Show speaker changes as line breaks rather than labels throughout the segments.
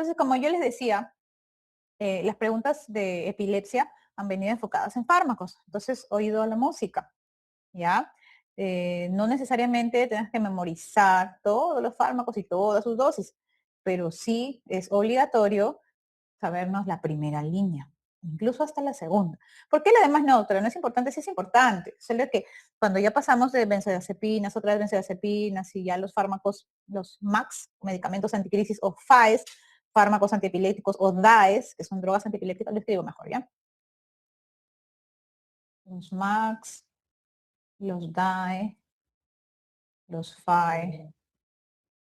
Entonces, como yo les decía, las preguntas de epilepsia han venido enfocadas en fármacos. Entonces, oído la música, ¿ya? No necesariamente tengas que memorizar todos los fármacos y todas sus dosis, pero sí es obligatorio sabernos la primera línea, incluso hasta la segunda. ¿Por qué la demás neutra? No es importante, sí es importante. Solo que cuando ya pasamos de benzodiazepinas, otras benzodiazepinas y ya los fármacos, los MAX, medicamentos anticrisis, o FAES, fármacos antiepilépticos, o DAES, que son drogas antiepilépticas, lo escribo mejor, ¿ya? Los MAX, los DAE, los FAE,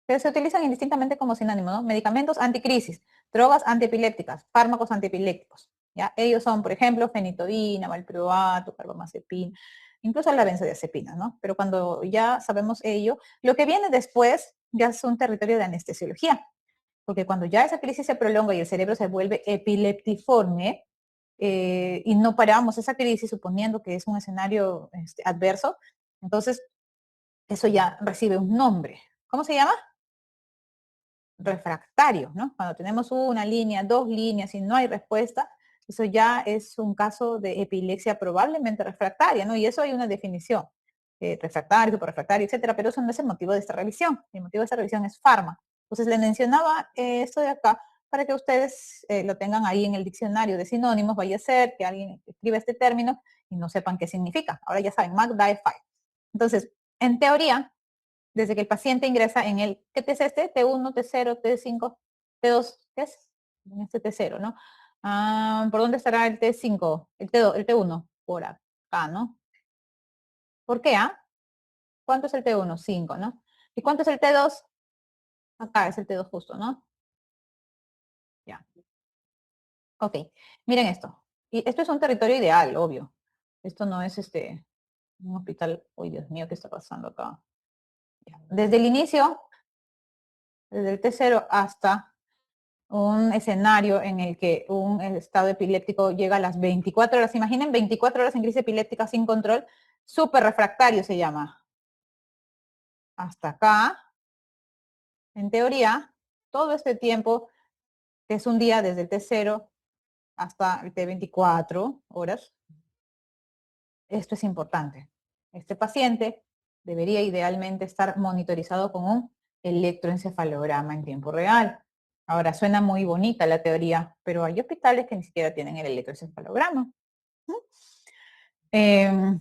pero se utilizan indistintamente como sinónimo, ¿no? Medicamentos anticrisis, drogas antiepilépticas, fármacos antiepilépticos, ¿ya? Ellos son, por ejemplo, fenitoína, valproato, carbamazepina, incluso la benzodiazepina, ¿no? Pero cuando ya sabemos ello, lo que viene después ya es un territorio de anestesiología, porque cuando ya esa crisis se prolonga y el cerebro se vuelve epileptiforme, y no paramos esa crisis suponiendo que es un escenario adverso, entonces eso ya recibe un nombre. ¿Cómo se llama? Refractario, ¿no? Cuando tenemos una línea, dos líneas y no hay respuesta, eso ya es un caso de epilepsia probablemente refractaria, ¿no? Y eso hay una definición, refractario, superrefractario, etcétera, pero eso no es el motivo de esta revisión. El motivo de esta revisión es fármaco. Entonces le mencionaba esto de acá para que ustedes lo tengan ahí en el diccionario de sinónimos, vaya a ser que alguien escriba este término y no sepan qué significa. Ahora ya saben, MAC-DAE-FAE. Entonces, en teoría, desde que el paciente ingresa en el, ¿qué es este? T1, T0, T5, T2, ¿qué es? En este T0, ¿no? ¿Por dónde estará el T5? El T2, el T1, por acá, ¿no? ¿Por qué, ¿Cuánto es el T1? 5, ¿no? ¿Y cuánto es el T2? Acá es el T2 justo, ¿no? Ya. Ok. Miren esto. Y esto es un territorio ideal, obvio. Esto no es un hospital. Uy, Dios mío, ¿qué está pasando acá? Ya. Desde el inicio, desde el T0 hasta un escenario en el que un estado epiléptico llega a las 24 horas. Imaginen 24 horas en crisis epiléptica sin control, súper refractario se llama. Hasta acá, en teoría, todo este tiempo, que es un día desde el T0 hasta el T24 horas, esto es importante. Este paciente debería idealmente estar monitorizado con un electroencefalograma en tiempo real. Ahora, suena muy bonita la teoría, pero hay hospitales que ni siquiera tienen el electroencefalograma. Eh,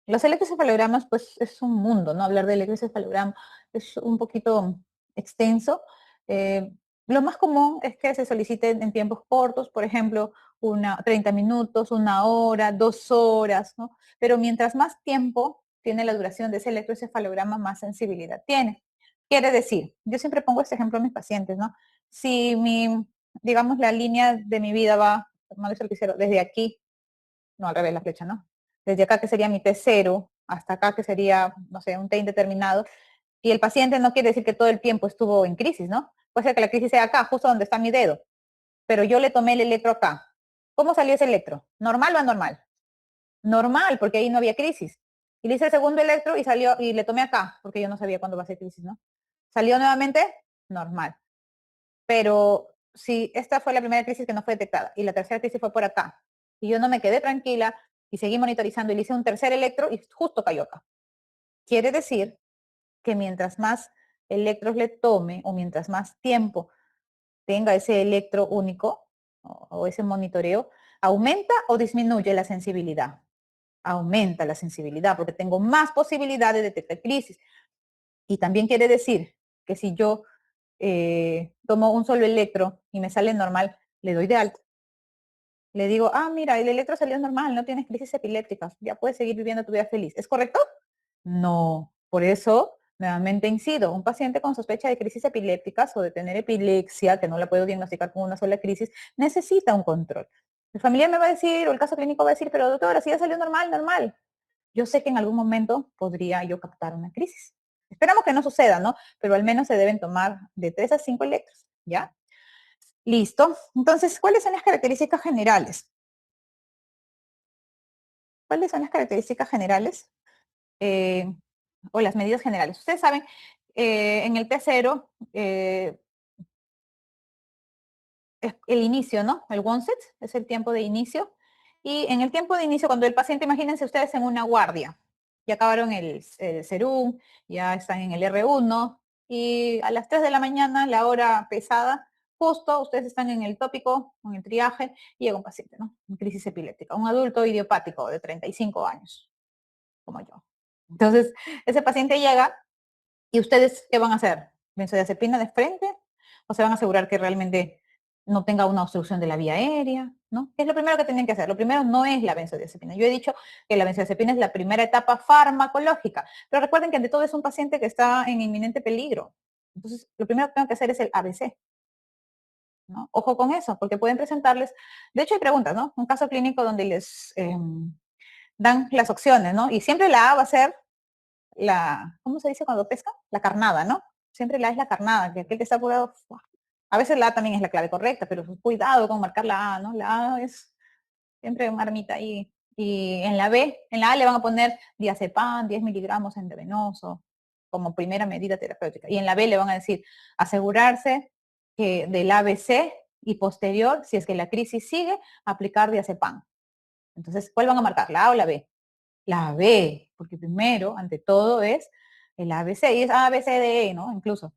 los electroencefalogramas, pues es un mundo, ¿no? Hablar de electroencefalograma es un poquito extenso. Eh, lo más común es que se soliciten en tiempos cortos, por ejemplo, 30 minutos, 1 hora, 2 horas, ¿no? Pero mientras más tiempo tiene la duración de ese electroencefalograma, más sensibilidad tiene. Quiere decir, yo siempre pongo este ejemplo a mis pacientes, ¿no? Si digamos, la línea de mi vida va, desde aquí, no, al revés, la flecha, ¿no? Desde acá que sería mi T0, hasta acá que sería, no sé, un T indeterminado, y el paciente no quiere decir que todo el tiempo estuvo en crisis, ¿no? Puede ser que la crisis sea acá, justo donde está mi dedo, pero yo le tomé el electro acá. ¿Cómo salió ese electro? ¿Normal o anormal? Normal, porque ahí no había crisis. Y le hice el segundo electro y salió, y le tomé acá, porque yo no sabía cuándo va a ser crisis, ¿no? Salió nuevamente normal. Pero si esta fue la primera crisis que no fue detectada y la tercera crisis fue por acá, y yo no me quedé tranquila y seguí monitorizando y le hice un tercer electro y justo cayó acá. Quiere decir que mientras más electros le tome o mientras más tiempo tenga ese electro único o ese monitoreo, aumenta o disminuye la sensibilidad. Aumenta la sensibilidad porque tengo más posibilidad de detectar crisis. Y también quiere decir que si yo tomo un solo electro y me sale normal, le doy de alta. Le digo, mira, el electro salió normal, no tienes crisis epilépticas, ya puedes seguir viviendo tu vida feliz. ¿Es correcto? No. Por eso, nuevamente incido, un paciente con sospecha de crisis epilépticas o de tener epilepsia, que no la puedo diagnosticar con una sola crisis, necesita un control. El familiar me va a decir, o el caso clínico va a decir, pero doctora, si ya salió normal, normal. Yo sé que en algún momento podría yo captar una crisis. Esperamos que no suceda, ¿no? Pero al menos se deben tomar de 3 a 5 electros, ¿ya? Listo. Entonces, ¿cuáles son las características generales? ¿Cuáles son las características generales? O las medidas generales. Ustedes saben, en el T0, es el inicio, ¿no? El onset es el tiempo de inicio. Y en el tiempo de inicio, cuando el paciente, imagínense ustedes en una guardia, ya acabaron el serum, ya están en el R1, y a las 3 de la mañana, la hora pesada, justo ustedes están en el tópico, en el triaje, y llega un paciente, ¿no? En crisis epiléptica, un adulto idiopático de 35 años, como yo. Entonces, ese paciente llega y ustedes, ¿qué van a hacer? ¿Benzodiazepina de frente? ¿O se van a asegurar que realmente no tenga una obstrucción de la vía aérea? ¿No? ¿Qué es lo primero que tienen que hacer? Lo primero no es la benzodiazepina. Yo he dicho que la benzodiazepina es la primera etapa farmacológica, pero recuerden que ante todo es un paciente que está en inminente peligro. Entonces, lo primero que tengo que hacer es el ABC. ¿No? Ojo con eso, porque pueden presentarles, de hecho hay preguntas, ¿no? Un caso clínico donde les dan las opciones, ¿no? Y siempre la A va a ser ¿cómo se dice cuando pesca? La carnada, ¿no? Siempre la A es la carnada, que aquel que está apurado, a veces la A también es la clave correcta, pero cuidado con marcar la A, ¿no? La A es siempre una armita ahí. Y en la B, en la A le van a poner diazepam, 10 miligramos endovenoso, como primera medida terapéutica. Y en la B le van a decir, asegurarse que del ABC y posterior, si es que la crisis sigue, aplicar diazepam. Entonces, ¿cuál van a marcar? ¿La A o la B? La B, porque primero, ante todo, es el ABC, y es A, B, C, D, E, ¿no? Incluso.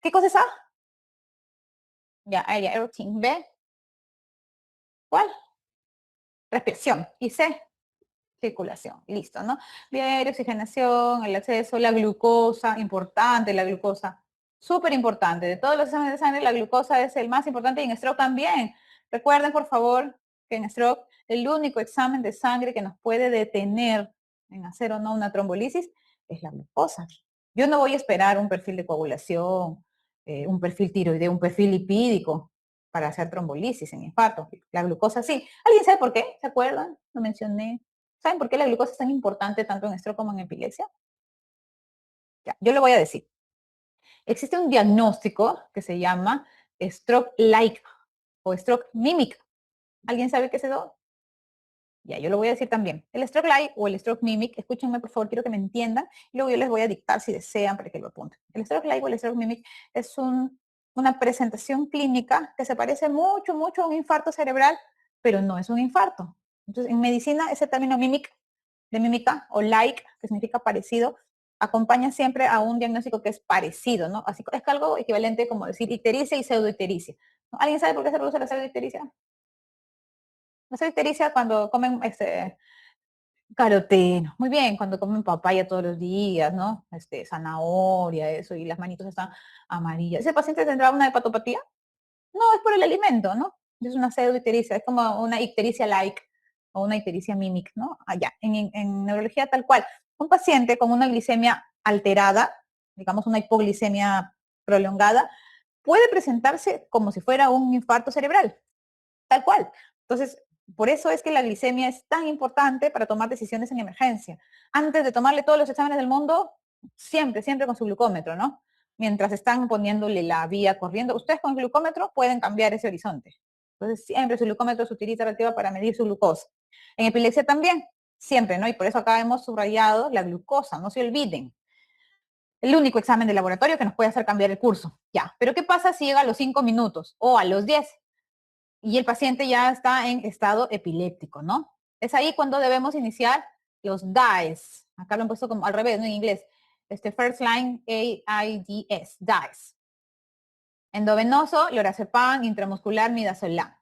¿Qué cosa es A? Ya, ya, routine. B, ¿cuál? Respiración. Y C, circulación. Listo, ¿no? Bien, oxigenación, el acceso, la glucosa, importante la glucosa. Súper importante. De todos los exámenes de sangre, la glucosa es el más importante y en stroke también. Recuerden, por favor, que en stroke el único examen de sangre que nos puede detener en hacer o no una trombolisis es la glucosa. Yo no voy a esperar un perfil de coagulación, un perfil tiroideo, un perfil lipídico para hacer trombolisis en infarto. La glucosa sí. ¿Alguien sabe por qué? ¿Se acuerdan? Lo mencioné. ¿Saben por qué la glucosa es tan importante tanto en stroke como en epilepsia? Ya, yo le voy a decir. Existe un diagnóstico que se llama stroke-like o stroke-mimic. ¿Alguien sabe qué es eso? Ya, yo lo voy a decir también. El stroke light o el stroke mimic, escúchenme por favor, quiero que me entiendan, y luego yo les voy a dictar si desean para que lo apunten. El stroke light o el stroke mimic es una presentación clínica que se parece mucho, mucho a un infarto cerebral, pero no es un infarto. Entonces, en medicina, ese término mimic, de mímica, o like, que significa parecido, acompaña siempre a un diagnóstico que es parecido, ¿no? Así es algo equivalente como decir ictericia y pseudoictericia. ¿Alguien sabe por qué se produce la pseudoictericia? La pseudoictericia cuando comen caroteno, muy bien, cuando comen papaya todos los días, ¿no? Zanahoria, eso, y las manitos están amarillas. ¿Ese paciente tendrá una hepatopatía? No, es por el alimento, ¿no? Es una pseudoictericia, es como una ictericia like o una ictericia mimic, ¿no? Allá, en neurología tal cual. Un paciente con una glicemia alterada, digamos una hipoglicemia prolongada, puede presentarse como si fuera un infarto cerebral. Tal cual. Entonces, por eso es que la glicemia es tan importante para tomar decisiones en emergencia. Antes de tomarle todos los exámenes del mundo, siempre, siempre con su glucómetro, ¿no? Mientras están poniéndole la vía corriendo, ustedes con el glucómetro pueden cambiar ese horizonte. Entonces, siempre su glucómetro se utiliza relativa para medir su glucosa. En epilepsia también, siempre, ¿no? Y por eso acá hemos subrayado la glucosa, no se olviden. El único examen de laboratorio que nos puede hacer cambiar el curso. Ya, pero ¿qué pasa si llega a los 5 minutos o a los 10? Y el paciente ya está en estado epiléptico, ¿no? Es ahí cuando debemos iniciar los DIES. Acá lo han puesto como al revés, ¿no? En inglés. First line AIDS, DIES. Endovenoso, lorazepam, intramuscular, midazolam.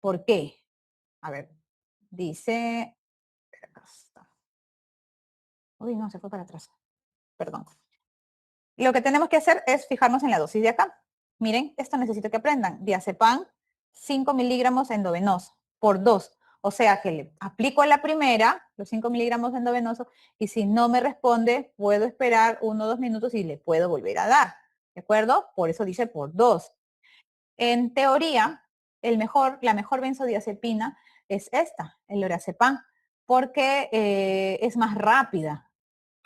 ¿Por qué? A ver, dice... Uy, no, se fue para atrás. Perdón. Lo que tenemos que hacer es fijarnos en la dosis de acá. Miren, esto necesito que aprendan. Diazepam, 5 miligramos endovenoso por 2. O sea que le aplico a la primera, los 5 miligramos endovenoso, y si no me responde, puedo esperar 1 o 2 minutos y le puedo volver a dar. ¿De acuerdo? Por eso dice por 2. En teoría, la mejor benzodiazepina es esta, el lorazepam, porque es más rápida,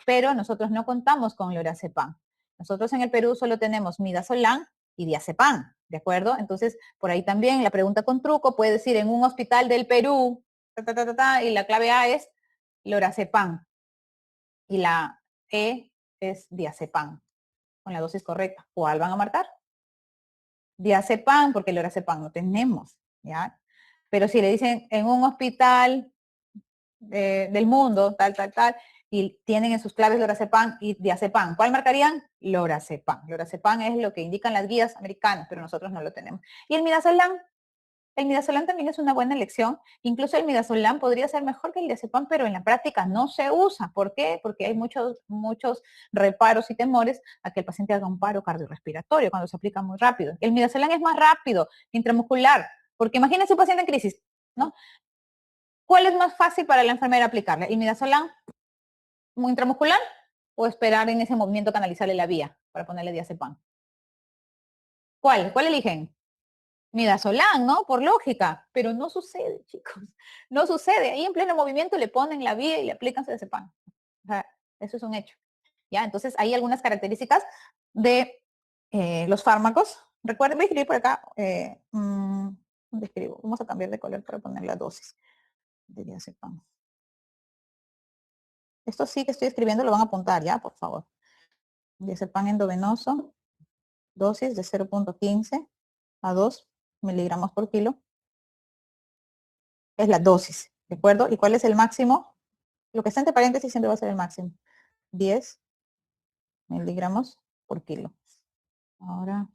pero nosotros no contamos con lorazepam. Nosotros en el Perú solo tenemos midazolam y diazepam, ¿de acuerdo? Entonces, por ahí también la pregunta con truco puede decir en un hospital del Perú, y la clave A es lorazepam y la E es diazepam, con la dosis correcta. ¿Cuál van a marcar? diazepam, porque el lorazepam no tenemos, ¿ya? Pero si le dicen en un hospital del mundo, tal, tal, tal, y tienen en sus claves lorazepam y diazepam, ¿cuál marcarían? Lorazepam. Lorazepam es lo que indican las guías americanas, pero nosotros no lo tenemos. Y el midazolam también es una buena elección. Incluso el midazolam podría ser mejor que el diazepam, pero en la práctica no se usa. ¿Por qué? Porque hay muchos reparos y temores a que el paciente haga un paro cardiorrespiratorio cuando se aplica muy rápido. El midazolam es más rápido, intramuscular, porque imagínense un paciente en crisis, ¿no? ¿Cuál es más fácil para la enfermera aplicarle? ¿El midazolam intramuscular o esperar en ese movimiento canalizarle la vía para ponerle diazepam? ¿Cuál eligen? Midazolam, ¿no? Por lógica, pero no sucede, chicos. No sucede. Ahí en pleno movimiento le ponen la vía y le aplican diazepam. O sea, eso es un hecho. ¿Ya? Entonces, hay algunas características de los fármacos. Recuerden, voy a escribir por acá. ¿Dónde escribo? Vamos a cambiar de color para poner la dosis de diazepam. Esto sí que estoy escribiendo, lo van a apuntar, ¿ya? Por favor. Diazepam endovenoso, dosis de 0.15 a 2 miligramos por kilo. Es la dosis, ¿de acuerdo? ¿Y cuál es el máximo? Lo que está entre paréntesis siempre va a ser el máximo. 10 miligramos por kilo. Ahora,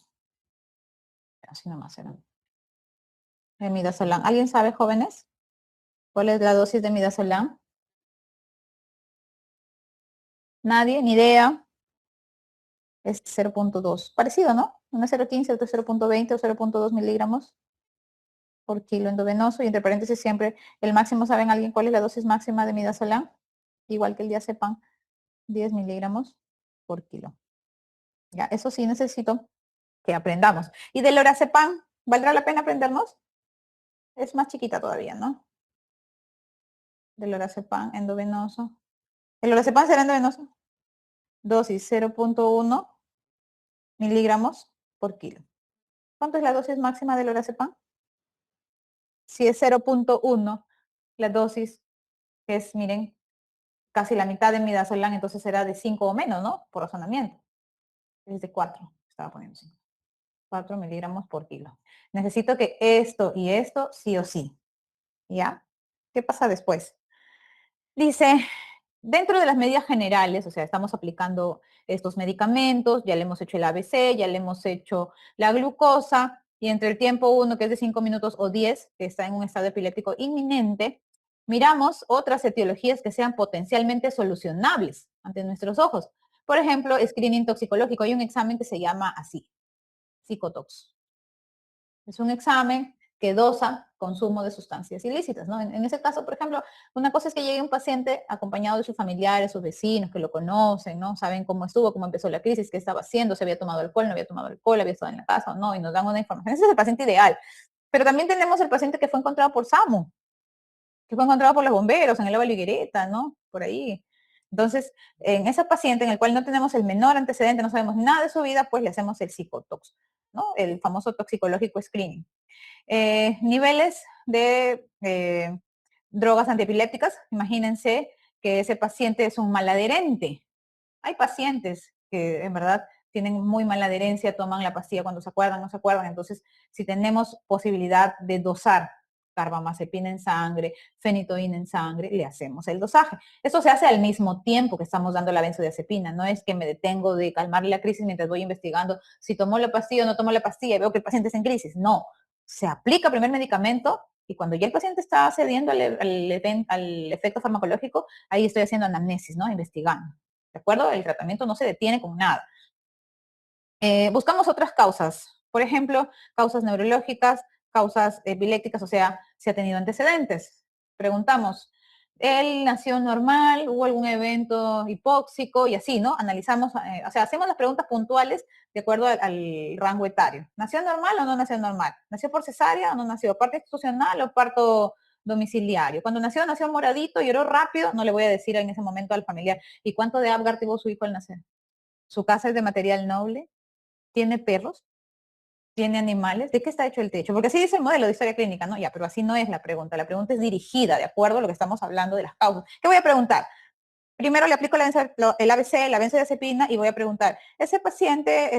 así nomás era. El midazolam. ¿Alguien sabe, jóvenes? ¿Cuál es la dosis de midazolam? ¿Nadie? ¿Ni idea? Es 0.2. Parecido, ¿no? Una 0.15, otro 0.20 o 0.2 miligramos por kilo endovenoso. Y entre paréntesis siempre, el máximo, ¿saben alguien cuál es la dosis máxima de midazolam? Igual que el diazepam, 10 miligramos por kilo. Ya, eso sí necesito que aprendamos. ¿Y del lorazepam, valdrá la pena aprendernos? Es más chiquita todavía, ¿no? Del lorazepam endovenoso. ¿El lorazepam será endovenoso? Dosis 0.1 miligramos por kilo. ¿Cuánto es la dosis máxima del lorazepam? Si es 0.1, la dosis es, miren, casi la mitad de midazolam, entonces será de 5 o menos, ¿no? Por razonamiento. Es de 4, estaba poniendo 5. 4 miligramos por kilo. Necesito que esto y esto sí o sí. ¿Ya? ¿Qué pasa después? Dice, dentro de las medidas generales, o sea, estamos aplicando estos medicamentos, ya le hemos hecho el ABC, ya le hemos hecho la glucosa, y entre el tiempo 1, que es de 5 minutos, o 10, que está en un estado epiléptico inminente, miramos otras etiologías que sean potencialmente solucionables ante nuestros ojos. Por ejemplo, screening toxicológico. Hay un examen que se llama así, psicotox. Es un examen que dosa consumo de sustancias ilícitas, ¿no? En ese caso, por ejemplo, una cosa es que llegue un paciente acompañado de sus familiares, sus vecinos, que lo conocen, ¿no? Saben cómo estuvo, cómo empezó la crisis, qué estaba haciendo, si había tomado alcohol, no había tomado alcohol, había estado en la casa o no, y nos dan una información. Ese es el paciente ideal. Pero también tenemos el paciente que fue encontrado por SAMU, que fue encontrado por los bomberos en el Lava Liguereta, ¿no? Por ahí. Entonces, en esa paciente en el cual no tenemos el menor antecedente, no sabemos nada de su vida, pues le hacemos el psicotox, ¿no? El famoso toxicológico screening. Niveles de drogas antiepilépticas. Imagínense que ese paciente es un mal adherente. Hay pacientes que en verdad tienen muy mala adherencia, toman la pastilla cuando se acuerdan, no se acuerdan. Entonces, si tenemos posibilidad de dosar carbamazepina en sangre, fenitoína en sangre, le hacemos el dosaje. Eso se hace al mismo tiempo que estamos dando la benzodiazepina. No es que me detengo de calmarle la crisis mientras voy investigando si tomó la pastilla o no tomó la pastilla y veo que el paciente está en crisis. No, se aplica el primer medicamento y cuando ya el paciente está cediendo al efecto farmacológico, ahí estoy haciendo anamnesis, ¿no? Investigando. ¿De acuerdo? El tratamiento no se detiene con nada. Buscamos otras causas, por ejemplo, causas neurológicas, causas epilépticas, o sea, si ha tenido antecedentes. Preguntamos, ¿él nació normal? ¿Hubo algún evento hipóxico? Y así, ¿no? Analizamos, o sea, hacemos las preguntas puntuales de acuerdo al rango etario. ¿Nació normal o no nació normal? ¿Nació por cesárea o no nació? ¿Parto institucional o parto domiciliario? Cuando nació, nació moradito, lloró rápido, no le voy a decir en ese momento al familiar, ¿y cuánto de Apgar tuvo su hijo al nacer? ¿Su casa es de material noble? ¿Tiene perros? ¿Tiene animales? ¿De qué está hecho el techo? Porque así dice el modelo de historia clínica, ¿no? Ya, pero así no es la pregunta. La pregunta es dirigida, de acuerdo a lo que estamos hablando de las causas. ¿Qué voy a preguntar? Primero le aplico el ABC, la benzodiazepina, y voy a preguntar, ¿ese paciente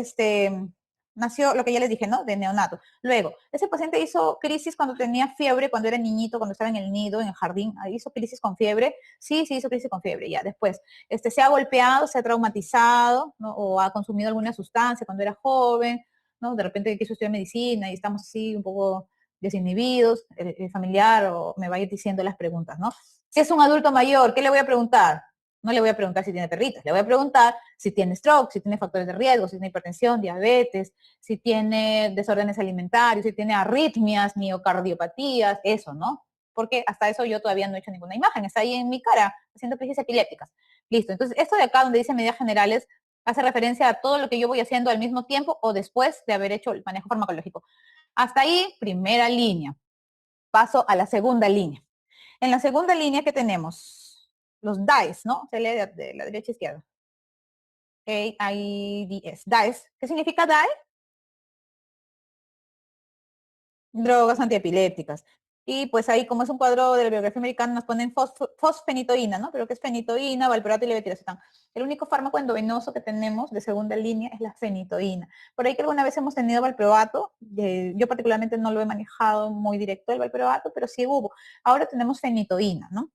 nació lo que ya les dije, ¿no? De neonato. Luego, ese paciente hizo crisis cuando tenía fiebre, cuando era niñito, cuando estaba en el nido, en el jardín, hizo crisis con fiebre. Sí, hizo crisis con fiebre, ya. Después, se ha golpeado, se ha traumatizado, ¿no? O ha consumido alguna sustancia cuando era joven, ¿no? De repente quiso estudiar medicina y estamos así un poco desinhibidos, el familiar o me va a ir diciendo las preguntas, ¿no? Si es un adulto mayor, ¿qué le voy a preguntar? No le voy a preguntar si tiene perritos, le voy a preguntar si tiene stroke, si tiene factores de riesgo, si tiene hipertensión, diabetes, si tiene desórdenes alimentarios, si tiene arritmias, miocardiopatías, eso, ¿no? Porque hasta eso yo todavía no he hecho ninguna imagen, está ahí en mi cara haciendo crisis epilépticas. Listo, entonces esto de acá donde dice medidas generales hace referencia a todo lo que yo voy haciendo al mismo tiempo o después de haber hecho el manejo farmacológico. Hasta ahí, primera línea. Paso a la segunda línea. En la segunda línea que tenemos los DICE, ¿no? Se lee de la derecha a izquierda. AIDS, DICE. ¿Qué significa DICE? Drogas antiepilépticas. Y pues ahí, como es un cuadro de la biografía americana, nos ponen fosfenitoína, ¿no? Pero que es fenitoína, valproato y levetiracetam. El único fármaco endovenoso que tenemos de segunda línea es la fenitoína. Por ahí que alguna vez hemos tenido valproato, yo particularmente no lo he manejado muy directo el valproato, pero sí hubo. Ahora tenemos fenitoína, ¿no?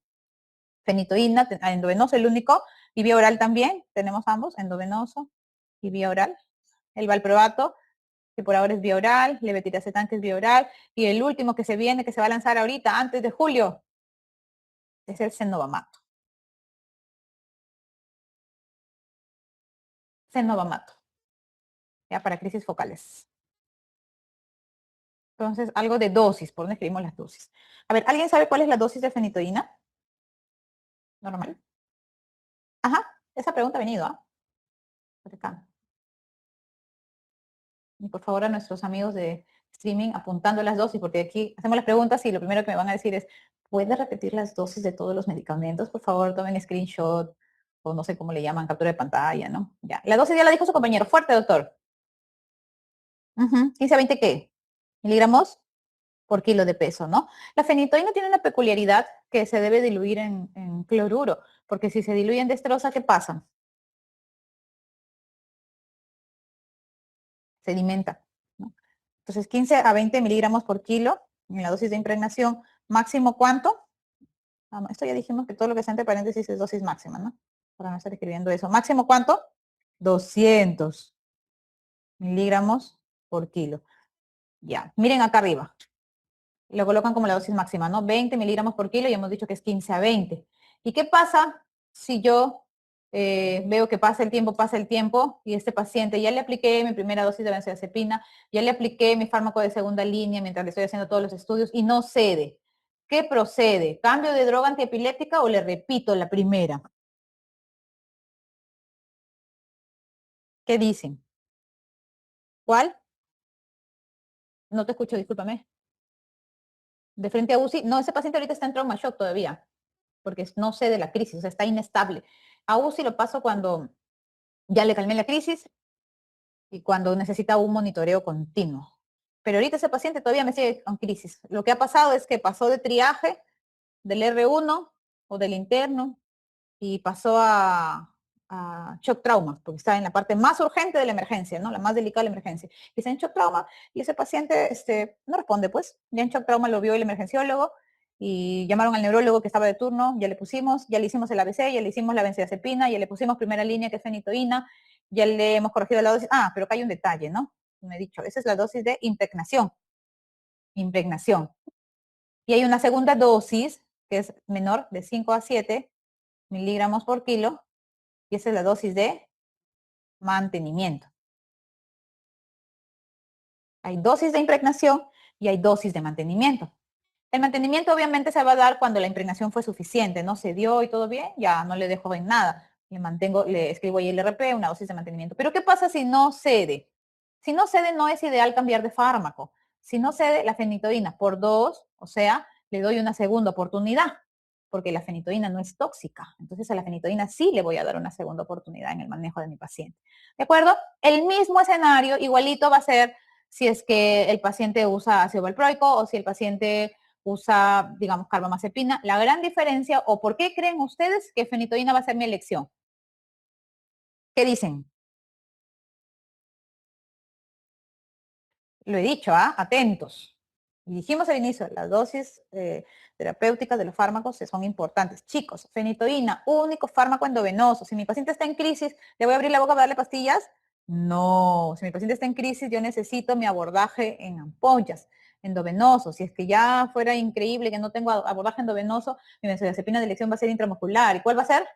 Fenitoína, endovenoso, el único, y vía oral también, tenemos ambos, endovenoso y vía oral. El valproato, que por ahora es vía oral, levetiracetam, que es vía oral, y el último que se viene, que se va a lanzar ahorita, antes de julio, es el cenobamato. Cenobamato, ya para crisis focales. Entonces, algo de dosis, por donde escribimos las dosis. A ver, ¿alguien sabe cuál es la dosis de fenitoína? Normal. Ajá, esa pregunta ha venido, ¿ah? Por acá. Y por favor a nuestros amigos de streaming apuntando las dosis, porque aquí hacemos las preguntas y lo primero que me van a decir es, ¿puede repetir las dosis de todos los medicamentos? Por favor, tomen screenshot o no sé cómo le llaman, captura de pantalla, ¿no? Ya, la dosis ya la dijo su compañero. Fuerte, doctor. 15 a 20, ¿qué? Miligramos por kilo de peso, ¿no? La fenitoína tiene una peculiaridad que se debe diluir en cloruro, porque si se diluye en destroza, ¿qué pasa? Sedimenta, ¿no? Entonces, 15 a 20 miligramos por kilo en la dosis de impregnación. ¿Máximo cuánto? Esto ya dijimos que todo lo que está entre paréntesis es dosis máxima, ¿no? Para no estar escribiendo eso. ¿Máximo cuánto? 200 miligramos por kilo. Ya, miren acá arriba. Lo colocan como la dosis máxima, ¿no? 20 miligramos por kilo y hemos dicho que es 15 a 20. ¿Y qué pasa si yo veo que pasa el tiempo y este paciente ya le apliqué mi primera dosis de benzodiazepina, ya le apliqué mi fármaco de segunda línea mientras le estoy haciendo todos los estudios y no cede? ¿Qué procede? ¿Cambio de droga antiepiléptica o le repito la primera? ¿Qué dicen? ¿Cuál? No te escucho, discúlpame. De frente a UCI, no, ese paciente ahorita está en trauma shock todavía, porque no cede la crisis, o sea, está inestable. A UCI lo paso cuando ya le calmé la crisis y cuando necesita un monitoreo continuo. Pero ahorita ese paciente todavía me sigue con crisis. Lo que ha pasado es que pasó de triaje del R1 o del interno y pasó a shock trauma, porque está en la parte más urgente de la emergencia, ¿no? La más delicada de la emergencia. Y está en shock trauma y ese paciente no responde, pues. Ya en shock trauma lo vio el emergenciólogo y llamaron al neurólogo que estaba de turno, ya le pusimos, ya le hicimos el ABC, ya le hicimos la benzodiazepina, ya le pusimos primera línea que es fenitoína, ya le hemos corregido la dosis. Ah, pero acá hay un detalle, ¿no? Me he dicho, esa es la dosis de impregnación. Impregnación. Y hay una segunda dosis que es menor de 5 a 7 miligramos por kilo y esa es la dosis de mantenimiento. Hay dosis de impregnación y hay dosis de mantenimiento. El mantenimiento obviamente se va a dar cuando la impregnación fue suficiente, no se dio y todo bien, ya no le dejo en nada. Le mantengo, le escribo ahí el ILRP, una dosis de mantenimiento. Pero ¿qué pasa si no cede? Si no cede, no es ideal cambiar de fármaco. Si no cede la fenitoína por 2, o sea, le doy una segunda oportunidad, porque la fenitoína no es tóxica. Entonces a la fenitoína sí le voy a dar una segunda oportunidad en el manejo de mi paciente. ¿De acuerdo? El mismo escenario, igualito va a ser si es que el paciente usa ácido valproico o si el paciente usa, digamos, carbamazepina. La gran diferencia, o por qué creen ustedes que fenitoína va a ser mi elección. ¿Qué dicen? Lo he dicho, atentos. Y dijimos al inicio, las dosis terapéuticas de los fármacos son importantes. Chicos, fenitoína, único fármaco endovenoso. Si mi paciente está en crisis, ¿le voy a abrir la boca para darle pastillas? No. Si mi paciente está en crisis, yo necesito mi abordaje en ampollas, endovenoso. Si es que ya fuera increíble que no tengo abordaje endovenoso, mi benzodiazepina de elección va a ser intramuscular. ¿Y cuál va a ser?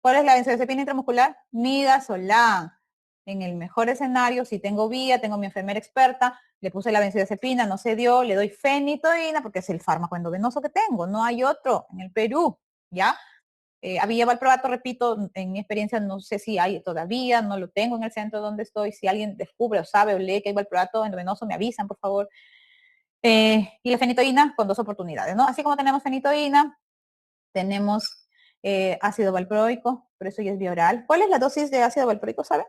¿Cuál es la benzodiazepina intramuscular? Midazolam. En el mejor escenario, si tengo vía, tengo mi enfermera experta, le puse la benzodiazepina, no se dio, le doy fenitoína porque es el fármaco endovenoso que tengo, no hay otro en el Perú, ¿ya? Había valproato, repito, en mi experiencia no sé si hay todavía, no lo tengo en el centro donde estoy, si alguien descubre o sabe o lee que hay valproato endovenoso, me avisan, por favor. Y la fenitoína con 2 oportunidades, ¿no? Así como tenemos fenitoína, tenemos ácido valproico, pero eso ya es vía oral. ¿Cuál es la dosis de ácido valproico, sabe?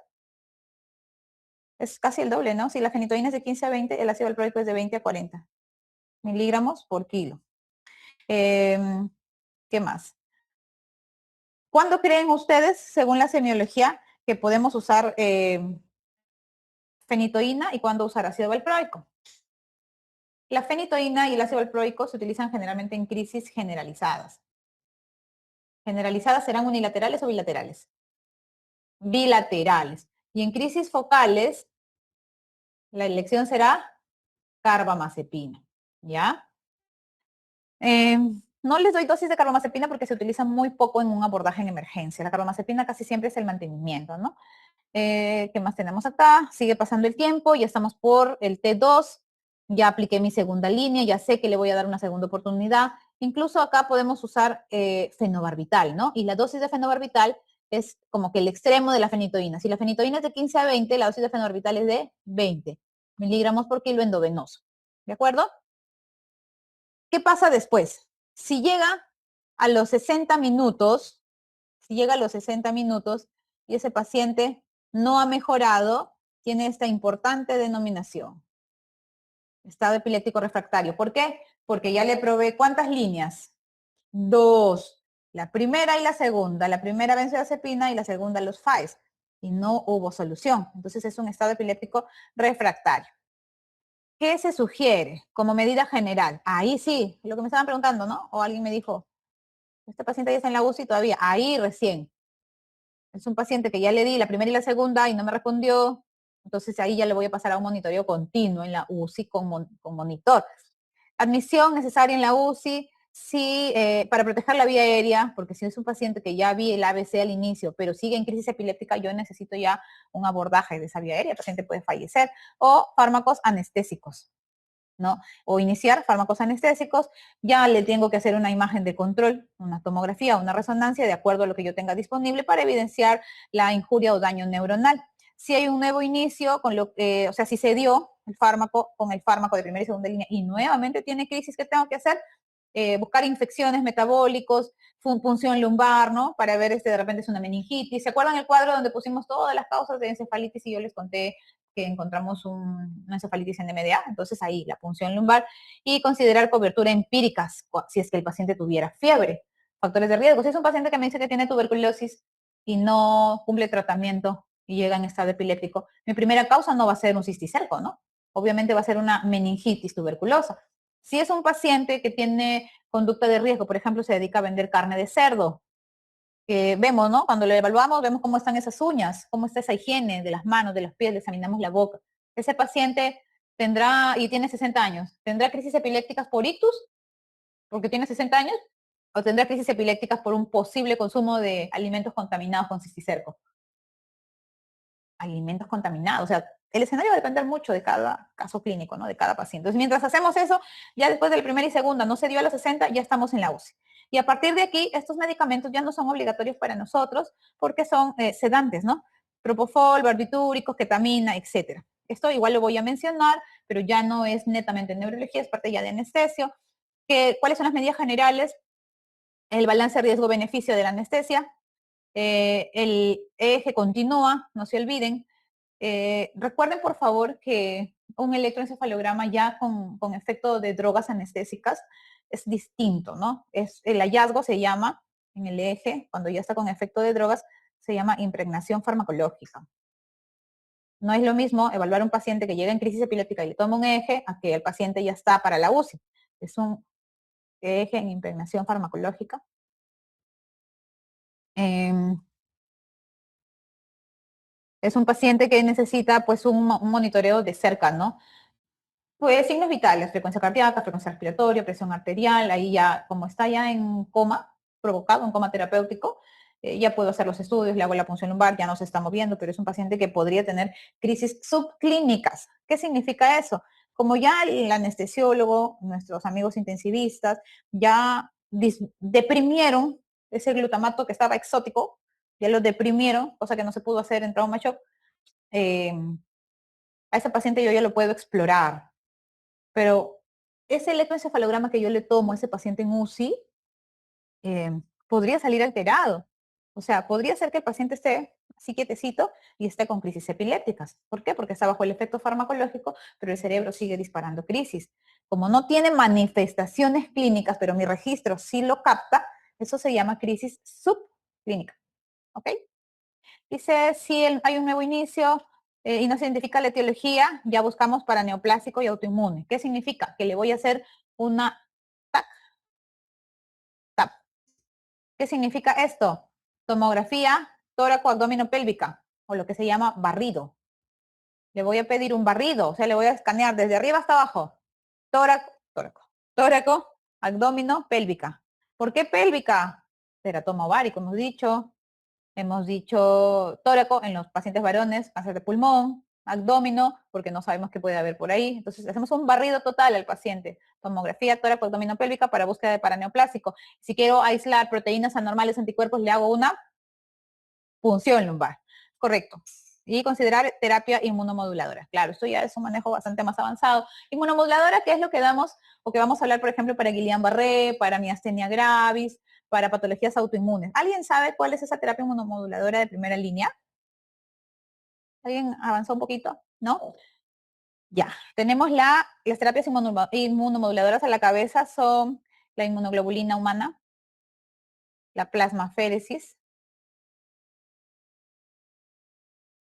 Es casi el doble, ¿no? Si la fenitoína es de 15 a 20, el ácido valproico es de 20 a 40 miligramos por kilo. ¿Qué más? ¿Cuándo creen ustedes, según la semiología, que podemos usar fenitoína y cuándo usar ácido valproico? La fenitoína y el ácido valproico se utilizan generalmente en crisis generalizadas. Generalizadas serán unilaterales o bilaterales. Bilaterales. Y en crisis focales, la elección será carbamazepina, ¿ya? No les doy dosis de carbamazepina porque se utiliza muy poco en un abordaje en emergencia. La carbamazepina casi siempre es el mantenimiento, ¿no? ¿Qué más tenemos acá? Sigue pasando el tiempo, ya estamos por el T2, ya apliqué mi segunda línea, ya sé que le voy a dar una segunda oportunidad. Incluso acá podemos usar fenobarbital, ¿no? Y la dosis de fenobarbital es como que el extremo de la fenitoína. Si la fenitoína es de 15 a 20, la dosis de fenobarbital es de 20 miligramos por kilo endovenoso. ¿De acuerdo? ¿Qué pasa después? Si llega a los 60 minutos, si llega a los 60 minutos y ese paciente no ha mejorado, tiene esta importante denominación, estado epiléptico refractario. ¿Por qué? Porque ya le probé ¿cuántas líneas? 2. La primera y la segunda. La primera benzodiazepina y la segunda los FAES. Y no hubo solución. Entonces es un estado epiléptico refractario. ¿Qué se sugiere como medida general? Ahí sí, lo que me estaban preguntando, ¿no? O alguien me dijo, este paciente ya está en la UCI todavía, ahí recién. Es un paciente que ya le di la primera y la segunda y no me respondió, entonces ahí ya le voy a pasar a un monitoreo continuo en la UCI con monitor. Admisión necesaria en la UCI, sí, para proteger la vía aérea, porque si es un paciente que ya vi el ABC al inicio, pero sigue en crisis epiléptica, yo necesito ya un abordaje de esa vía aérea, el paciente puede fallecer, o fármacos anestésicos, ¿no? O iniciar fármacos anestésicos, ya le tengo que hacer una imagen de control, una tomografía, una resonancia, de acuerdo a lo que yo tenga disponible para evidenciar la injuria o daño neuronal. Si hay un nuevo inicio, con lo que, o sea, si se dio el fármaco con el fármaco de primera y segunda línea y nuevamente tiene crisis, ¿qué tengo que hacer? Buscar infecciones metabólicos, punción lumbar, ¿no? Para ver de repente es una meningitis. ¿Se acuerdan el cuadro donde pusimos todas las causas de encefalitis y yo les conté que encontramos una encefalitis en MDA? Entonces ahí la punción lumbar y considerar cobertura empírica si es que el paciente tuviera fiebre. Factores de riesgo. Si es un paciente que me dice que tiene tuberculosis y no cumple tratamiento y llega en estado epiléptico, mi primera causa no va a ser un cisticerco, ¿no? Obviamente va a ser una meningitis tuberculosa. Si es un paciente que tiene conducta de riesgo, por ejemplo, se dedica a vender carne de cerdo, que vemos, ¿no? Cuando lo evaluamos, vemos cómo están esas uñas, cómo está esa higiene de las manos, de los pies, le examinamos la boca. Ese paciente tendrá, y tiene 60 años, ¿tendrá crisis epilépticas por ictus, porque tiene 60 años? ¿O tendrá crisis epilépticas por un posible consumo de alimentos contaminados con cisticerco? Alimentos contaminados, o sea, el escenario va a depender mucho de cada caso clínico, ¿no? De cada paciente. Entonces, mientras hacemos eso, ya después del primera y segunda no se dio a los 60, ya estamos en la UCI. Y a partir de aquí, estos medicamentos ya no son obligatorios para nosotros porque son sedantes, ¿no? Propofol, barbitúricos, ketamina, etcétera. Esto igual lo voy a mencionar, pero ya no es netamente neurología, es parte ya de anestesio. ¿Cuáles son las medidas generales? El balance riesgo-beneficio de la anestesia, el eje continúa, no se olviden. Recuerden, por favor, que un electroencefalograma ya con efecto de drogas anestésicas es distinto, ¿no? El hallazgo se llama, en el eje, cuando ya está con efecto de drogas, se llama impregnación farmacológica. No es lo mismo evaluar a un paciente que llega en crisis epiléptica y le toma un eje a que el paciente ya está para la UCI. Es un eje en impregnación farmacológica. Es un paciente que necesita pues un monitoreo de cerca, ¿no? Pues signos vitales, frecuencia cardíaca, frecuencia respiratoria, presión arterial, ahí ya, como está ya en coma, provocado, un coma terapéutico, ya puedo hacer los estudios, le hago la punción lumbar, ya no se está moviendo, pero es un paciente que podría tener crisis subclínicas. ¿Qué significa eso? Como ya el anestesiólogo, nuestros amigos intensivistas, ya deprimieron ese glutamato que estaba exótico, ya lo deprimieron, cosa que no se pudo hacer en trauma shock, eh, a ese paciente yo ya lo puedo explorar, pero ese electroencefalograma que yo le tomo a ese paciente en UCI podría salir alterado. O sea, podría ser que el paciente esté así quietecito y esté con crisis epilépticas. ¿Por qué? Porque está bajo el efecto farmacológico, pero el cerebro sigue disparando crisis. Como no tiene manifestaciones clínicas, pero mi registro sí lo capta, eso se llama crisis subclínica. ¿Ok? Dice, si hay un nuevo inicio y no se identifica la etiología, ya buscamos para neoplásico y autoinmune. ¿Qué significa? Que le voy a hacer una TAC, TAP. ¿Qué significa esto? Tomografía tóraco-abdominopélvica o lo que se llama barrido. Le voy a pedir un barrido, o sea, le voy a escanear desde arriba hasta abajo. Tóraco, abdomino, pélvica. ¿Por qué pélvica? Teratoma ovárico, hemos dicho tóraco en los pacientes varones, cáncer de pulmón, abdomino, porque no sabemos qué puede haber por ahí. Entonces hacemos un barrido total al paciente. Tomografía tóraco, abdomino, pélvica para búsqueda de paraneoplásico. Si quiero aislar proteínas anormales anticuerpos, le hago una punción lumbar. Correcto. Y considerar terapia inmunomoduladora. Claro, esto ya es un manejo bastante más avanzado. Inmunomoduladora, ¿qué es lo que damos o que vamos a hablar, por ejemplo, para Guillain-Barré, para miastenia gravis, para patologías autoinmunes? ¿Alguien sabe cuál es esa terapia inmunomoduladora de primera línea? ¿Alguien avanzó un poquito? ¿No? Ya. Tenemos las terapias inmunomoduladoras a la cabeza son la inmunoglobulina humana, la plasmaféresis,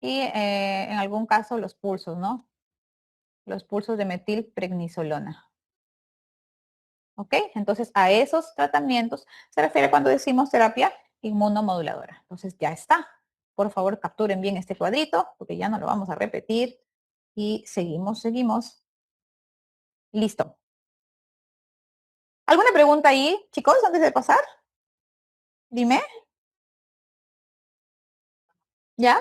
y en algún caso los pulsos, ¿no? Los pulsos de metilprednisolona. ¿Ok? Entonces, a esos tratamientos se refiere cuando decimos terapia inmunomoduladora. Entonces, ya está. Por favor, capturen bien este cuadrito, porque ya no lo vamos a repetir. Y seguimos. Listo. ¿Alguna pregunta ahí, chicos, antes de pasar? Dime. ¿Ya?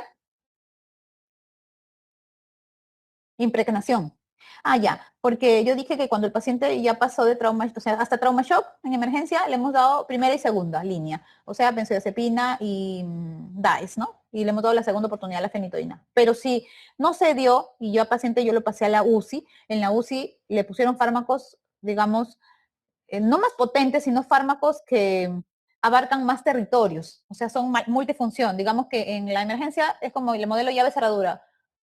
Impregnación. Ah, ya, porque yo dije que cuando el paciente ya pasó de trauma, o sea, hasta trauma shock en emergencia, le hemos dado primera y segunda línea, o sea, benzodiazepina y DAES, ¿no? Y le hemos dado la segunda oportunidad a la fenitoína. Pero si no se dio y yo al paciente yo lo pasé a la UCI, en la UCI le pusieron fármacos, digamos, no más potentes, sino fármacos que abarcan más territorios, o sea, son multifunción. Digamos que en la emergencia es como el modelo llave-cerradura.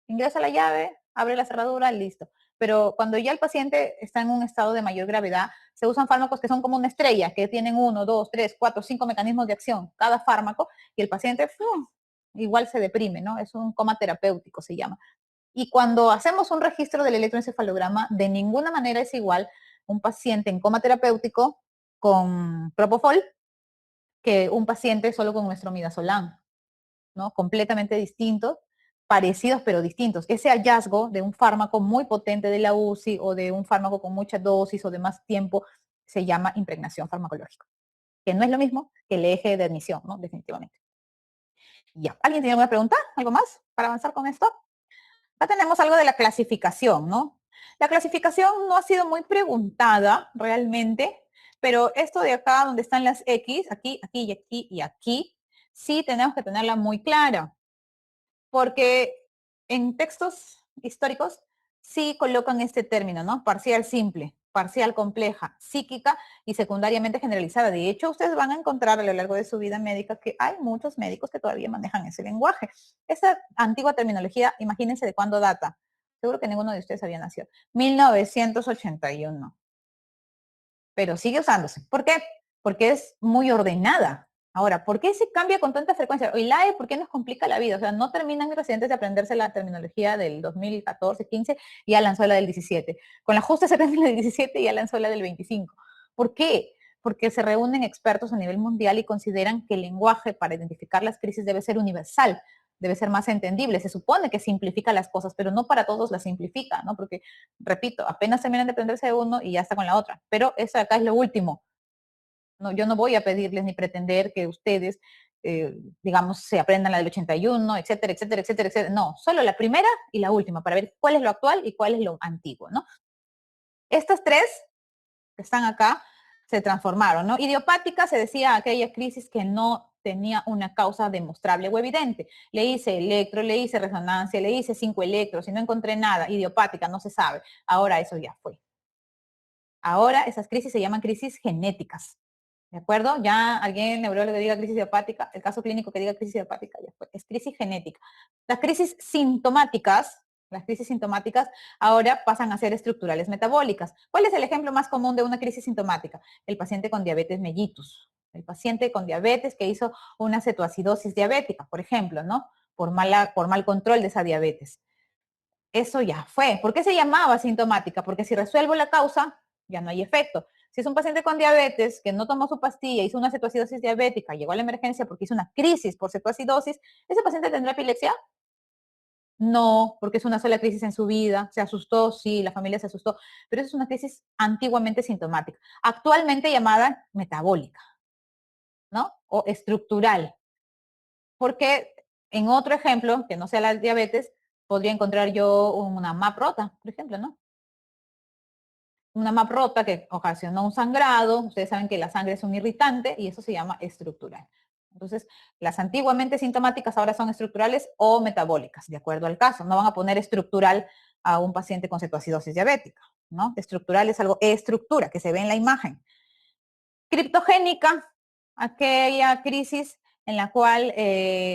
Ingresa la llave, abre la cerradura, listo. Pero cuando ya el paciente está en un estado de mayor gravedad, se usan fármacos que son como una estrella, que tienen 1, 2, 3, 4, 5 mecanismos de acción, cada fármaco, y el paciente igual se deprime, ¿no? Es un coma terapéutico, se llama. Y cuando hacemos un registro del electroencefalograma, de ninguna manera es igual un paciente en coma terapéutico con propofol que un paciente solo con nuestro midazolam, ¿no? Completamente distintos, parecidos pero distintos. Ese hallazgo de un fármaco muy potente de la UCI o de un fármaco con mucha dosis o de más tiempo se llama impregnación farmacológica, que no es lo mismo que el eje de admisión, ¿no? Definitivamente. Ya. ¿Alguien tiene alguna pregunta? ¿Algo más para avanzar con esto? Ya tenemos algo de la clasificación, ¿no? La clasificación no ha sido muy preguntada realmente, pero esto de acá donde están las X, aquí, aquí y aquí y aquí, sí tenemos que tenerla muy clara, porque en textos históricos sí colocan este término, ¿no? Parcial simple, parcial compleja, psíquica y secundariamente generalizada. De hecho, ustedes van a encontrar a lo largo de su vida médica que hay muchos médicos que todavía manejan ese lenguaje. Esa antigua terminología, imagínense de cuándo data. Seguro que ninguno de ustedes había nacido. 1981. Pero sigue usándose. ¿Por qué? Porque es muy ordenada. Ahora, ¿por qué se cambia con tanta frecuencia? Y la ¿por qué nos complica la vida? O sea, no terminan los residentes de aprenderse la terminología del 2014, 15 y ya lanzó la del 17. Con la justa se aprende la del 17 y ya lanzó la del 25. ¿Por qué? Porque se reúnen expertos a nivel mundial y consideran que el lenguaje para identificar las crisis debe ser universal, debe ser más entendible. Se supone que simplifica las cosas, pero no para todos las simplifica, ¿no? Porque, repito, apenas terminan de aprenderse de uno y ya está con la otra. Pero eso acá es lo último. No, yo no voy a pedirles ni pretender que ustedes, digamos, se aprendan la del 81, etcétera, etcétera, etcétera, etcétera. No, solo la primera y la última para ver cuál es lo actual y cuál es lo antiguo, ¿no? Estas tres que están acá se transformaron, ¿no? Idiopática se decía aquella crisis que no tenía una causa demostrable o evidente. Le hice electro, le hice resonancia, le hice 5 electros y no encontré nada. Idiopática, no se sabe. Ahora eso ya fue. Ahora esas crisis se llaman crisis genéticas. ¿De acuerdo? Ya alguien neurólogo que diga crisis idiopática, el caso clínico que diga crisis idiopática, ya fue. Es crisis genética. Las crisis sintomáticas ahora pasan a ser estructurales metabólicas. ¿Cuál es el ejemplo más común de una crisis sintomática? El paciente con diabetes mellitus. El paciente con diabetes que hizo una cetoacidosis diabética, por ejemplo, ¿no? Por mal control de esa diabetes. Eso ya fue. ¿Por qué se llamaba sintomática? Porque si resuelvo la causa, ya no hay efecto. Si es un paciente con diabetes que no tomó su pastilla, hizo una cetoacidosis diabética, llegó a la emergencia porque hizo una crisis por cetoacidosis, ¿ese paciente tendrá epilepsia? No, porque es una sola crisis en su vida. Se asustó, sí, la familia se asustó, pero eso es una crisis antiguamente sintomática, actualmente llamada metabólica, ¿no? O estructural. Porque en otro ejemplo, que no sea la diabetes, podría encontrar yo una MAP rota, por ejemplo, ¿no? Una MAP rota que ocasionó un sangrado. Ustedes saben que la sangre es un irritante y eso se llama estructural. Entonces, las antiguamente sintomáticas ahora son estructurales o metabólicas, de acuerdo al caso. No van a poner estructural a un paciente con cetoacidosis diabética, ¿no? Estructural es algo, estructura, que se ve en la imagen. Criptogénica, aquella crisis en la cual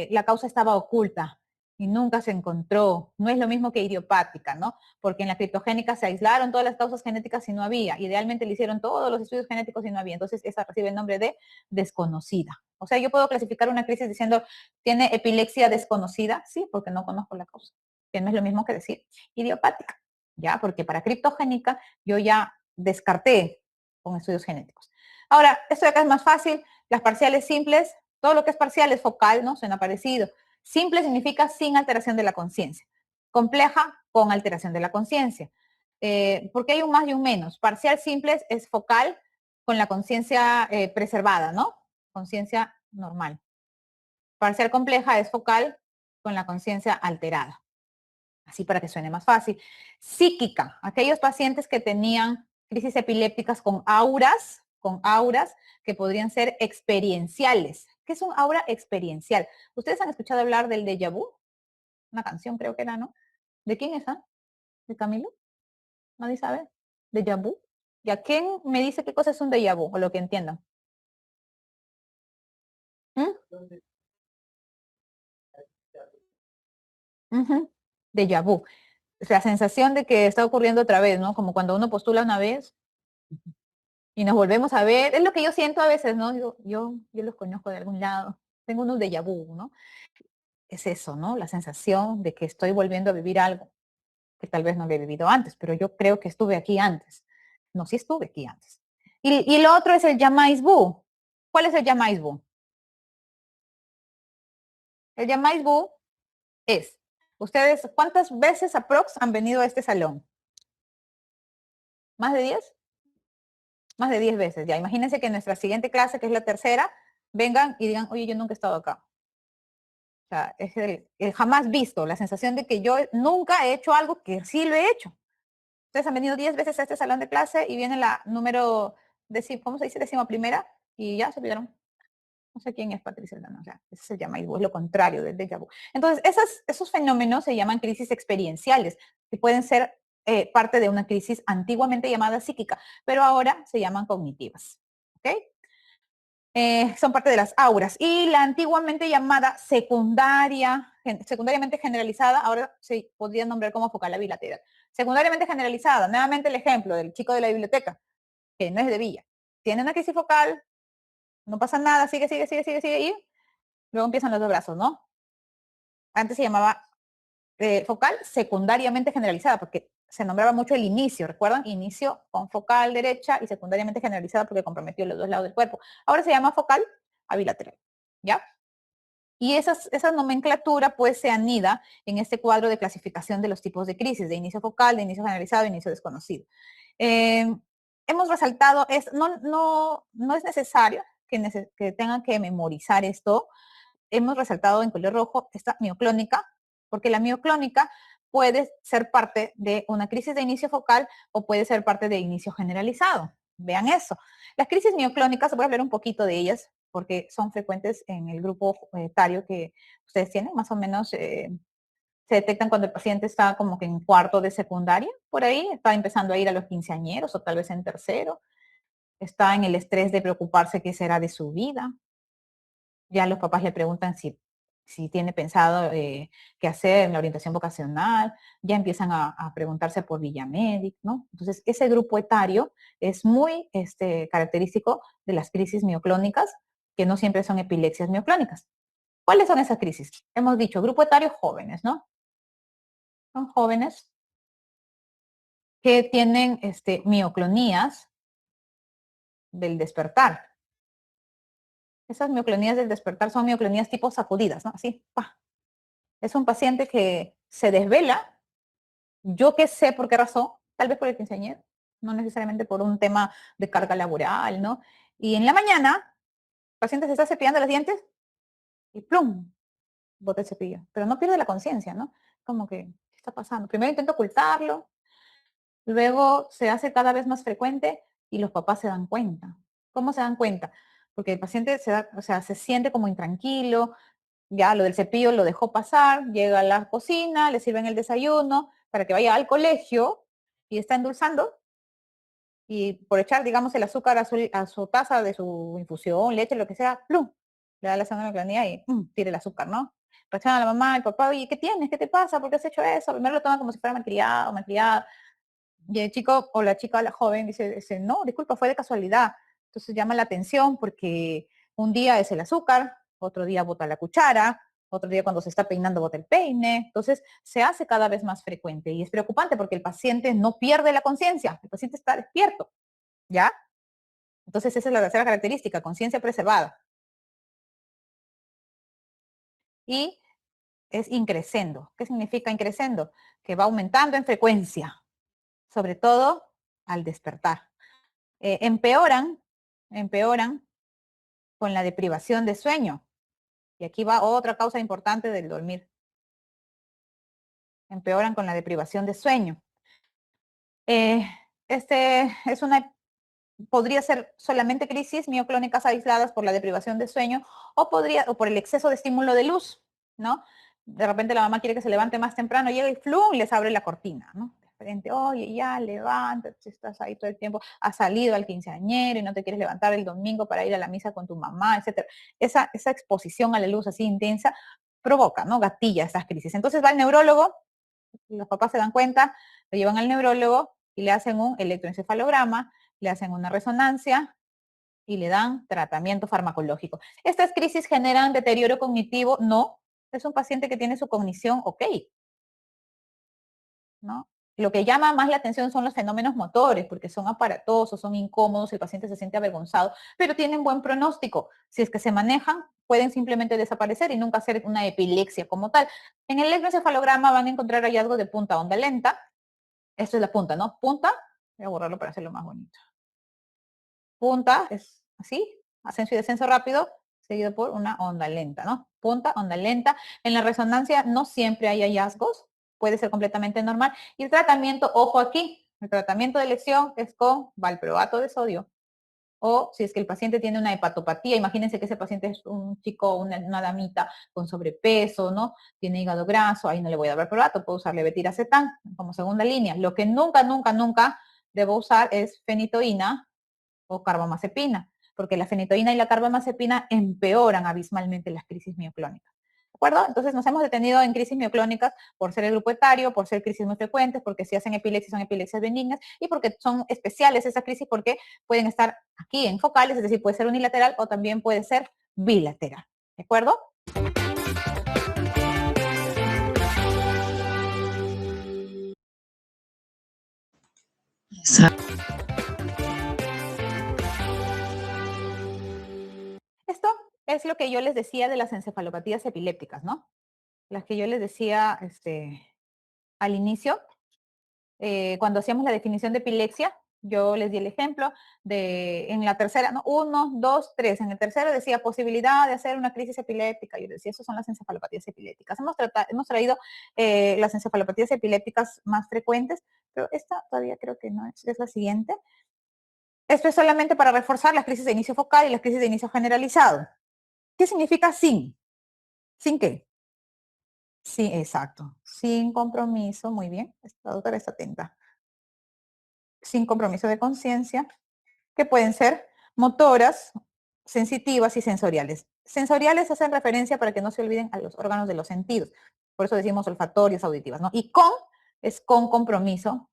la causa estaba oculta y nunca se encontró. No es lo mismo que idiopática, ¿no? Porque en la criptogénica se aislaron todas las causas genéticas y no había. Idealmente le hicieron todos los estudios genéticos y no había. Entonces esa recibe el nombre de desconocida. O sea, yo puedo clasificar una crisis diciendo, ¿tiene epilepsia desconocida? Sí, porque no conozco la causa. Que no es lo mismo que decir idiopática, ¿ya? Porque para criptogénica yo ya descarté con estudios genéticos. Ahora, esto de acá es más fácil. Las parciales simples, todo lo que es parcial es focal, ¿no? Suena parecido. Simple significa sin alteración de la conciencia. Compleja, con alteración de la conciencia. Porque hay un más y un menos. Parcial simple es focal con la conciencia preservada, ¿no? Conciencia normal. Parcial compleja es focal con la conciencia alterada. Así para que suene más fácil. Psíquica, aquellos pacientes que tenían crisis epilépticas con auras que podrían ser experienciales. ¿Qué es un aura experiencial? ¿Ustedes han escuchado hablar del déjà vu? Una canción creo que era, ¿no? ¿De quién es esa? ¿De Camilo? ¿Nadie sabe? ¿Déjà vu? ¿Y a quién me dice qué cosa es un déjà vu? O lo que entiendan. ¿Mm? Ujú. Déjà vu. La sensación de que está ocurriendo otra vez, ¿no? Como cuando uno postula una vez y nos volvemos a ver. Es lo que yo siento a veces, ¿no? Digo, yo los conozco de algún lado. Tengo unos déjà vu, ¿no? Es eso, ¿no? La sensación de que estoy volviendo a vivir algo que tal vez no había vivido antes, pero yo creo que estuve aquí antes. No, sí estuve aquí antes. Y lo otro es el jamais vu. ¿Cuál es el jamais vu? El jamais vu es, ustedes, ¿cuántas veces aprox han venido a este salón? ¿Más de 10? Más de 10 veces. Ya, imagínense que en nuestra siguiente clase, que es la tercera, vengan y digan, oye, yo nunca he estado acá. O sea, es el jamás visto, la sensación de que yo nunca he hecho algo que sí lo he hecho. Ustedes han venido 10 veces a este salón de clase y viene la número, ¿cómo se dice? 11ª y ya se olvidaron. No sé quién es Patricia Aldana, o sea, eso se llama, y es lo contrario del déjà vu. Entonces, esos fenómenos se llaman crisis experienciales, que pueden ser parte de una crisis antiguamente llamada psíquica, pero ahora se llaman cognitivas. ¿Ok? Son parte de las auras. Y la antiguamente llamada secundariamente generalizada, ahora se podría nombrar como focal bilateral. Secundariamente generalizada, nuevamente el ejemplo del chico de la biblioteca, que no es de Villa. Tiene una crisis focal, no pasa nada, sigue, y luego empiezan los dos brazos, ¿no? Antes se llamaba focal secundariamente generalizada, porque se nombraba mucho el inicio, ¿recuerdan? Inicio con focal derecha y secundariamente generalizada porque comprometió los dos lados del cuerpo. Ahora se llama focal abilateral, ¿ya? Y esa nomenclatura pues se anida en este cuadro de clasificación de los tipos de crisis, de inicio focal, de inicio generalizado, de inicio desconocido. Hemos resaltado, no es necesario que tengan que memorizar esto. Hemos resaltado en color rojo esta mioclónica, porque la mioclónica puede ser parte de una crisis de inicio focal o puede ser parte de inicio generalizado. Vean eso. Las crisis mioclónicas, voy a hablar un poquito de ellas, porque son frecuentes en el grupo etario que ustedes tienen, más o menos se detectan cuando el paciente está como que en cuarto de secundaria, por ahí, está empezando a ir a los quinceañeros o tal vez en tercero, está en el estrés de preocuparse qué será de su vida, ya los papás le preguntan si tiene pensado qué hacer en la orientación vocacional, ya empiezan a preguntarse por Villamédic, ¿no? Entonces, ese grupo etario es muy característico de las crisis mioclónicas, que no siempre son epilepsias mioclónicas. ¿Cuáles son esas crisis? Hemos dicho, grupo etario jóvenes, ¿no? Son jóvenes que tienen mioclonías del despertar. Esas mioclonías del despertar son mioclonías tipo sacudidas, ¿no? Así, ¡pah! Es un paciente que se desvela, yo qué sé por qué razón, tal vez por el quinceañero, no necesariamente por un tema de carga laboral, ¿no? Y en la mañana, el paciente se está cepillando los dientes y ¡plum! Bota el cepillo. Pero no pierde la conciencia, ¿no? Como que, ¿qué está pasando? Primero intento ocultarlo, luego se hace cada vez más frecuente y los papás se dan cuenta. ¿Cómo se dan cuenta? Porque el paciente se siente como intranquilo, ya lo del cepillo lo dejó pasar, llega a la cocina, le sirven el desayuno para que vaya al colegio y está endulzando y por echar, digamos, el azúcar a su taza de su infusión, leche, lo que sea, ¡plum! Le da la sangre clonía y tira el azúcar, ¿no? Reacciona a la mamá, el papá, oye, ¿qué tienes? ¿Qué te pasa? ¿Por qué has hecho eso? Primero lo toma como si fuera malcriado, malcriada. Y el chico o la chica, la joven, dice, no, disculpa, fue de casualidad. Entonces llama la atención porque un día es el azúcar, otro día bota la cuchara, otro día cuando se está peinando bota el peine. Entonces se hace cada vez más frecuente y es preocupante porque el paciente no pierde la conciencia, el paciente está despierto, ¿ya? Entonces esa es la tercera característica, conciencia preservada. Y es increscendo. ¿Qué significa increscendo? Que va aumentando en frecuencia, sobre todo al despertar. Empeoran con la deprivación de sueño. Y aquí va otra causa importante del dormir. Empeoran con la deprivación de sueño. Es podría ser solamente crisis mioclónicas aisladas por la deprivación de sueño o por el exceso de estímulo de luz, ¿no? De repente la mamá quiere que se levante más temprano, llega y flum, les abre la cortina, ¿no? De frente, oye, ya, levántate, estás ahí todo el tiempo, has salido al quinceañero y no te quieres levantar el domingo para ir a la misa con tu mamá, etcétera. Esa exposición a la luz así intensa provoca, ¿no? Gatilla estas crisis. Entonces va el neurólogo, los papás se dan cuenta, lo llevan al neurólogo y le hacen un electroencefalograma, le hacen una resonancia y le dan tratamiento farmacológico. ¿Estas crisis generan deterioro cognitivo? No, es un paciente que tiene su cognición ok, ¿no? Lo que llama más la atención son los fenómenos motores, porque son aparatosos, son incómodos, el paciente se siente avergonzado, pero tienen buen pronóstico. Si es que se manejan, pueden simplemente desaparecer y nunca ser una epilepsia como tal. En el electroencefalograma van a encontrar hallazgos de punta onda lenta. Esto es la punta, ¿no? Punta, voy a borrarlo para hacerlo más bonito. Punta es así, ascenso y descenso rápido, seguido por una onda lenta, ¿no? Punta, onda lenta. En la resonancia no siempre hay hallazgos, puede ser completamente normal. Y el tratamiento, ojo aquí, el tratamiento de elección es con valproato de sodio. O si es que el paciente tiene una hepatopatía, imagínense que ese paciente es un chico, una damita con sobrepeso, ¿no? Tiene hígado graso, ahí no le voy a dar valproato, puedo usar levetiracetam como segunda línea. Lo que nunca debo usar es fenitoína o carbamazepina, porque la fenitoína y la carbamazepina empeoran abismalmente las crisis mioclónicas. acuerdo? Entonces nos hemos detenido en crisis mioclónicas por ser el grupo etario, por ser crisis muy frecuentes, porque si hacen epilepsia son epilepsias benignas y porque son especiales esas crisis porque pueden estar aquí en focales, es decir, puede ser unilateral o también puede ser bilateral. ¿De acuerdo? Esto es lo que yo les decía de las encefalopatías epilépticas, ¿no? Las que yo les decía al inicio, cuando hacíamos la definición de epilepsia, yo les di el ejemplo de en la tercera, ¿no? 1, 2, 3. En el tercero decía posibilidad de hacer una crisis epiléptica. Yo decía, esas son las encefalopatías epilépticas. Hemos traído las encefalopatías epilépticas más frecuentes, pero esta todavía creo que no es la siguiente. Esto es solamente para reforzar las crisis de inicio focal y las crisis de inicio generalizado. ¿Qué significa sin? ¿Sin qué? Sí, exacto. Sin compromiso, muy bien. Esta doctora está atenta. Sin compromiso de conciencia, que pueden ser motoras, sensitivas y sensoriales. Sensoriales hacen referencia para que no se olviden a los órganos de los sentidos. Por eso decimos olfatorias, auditivas, ¿no? Y con es con compromiso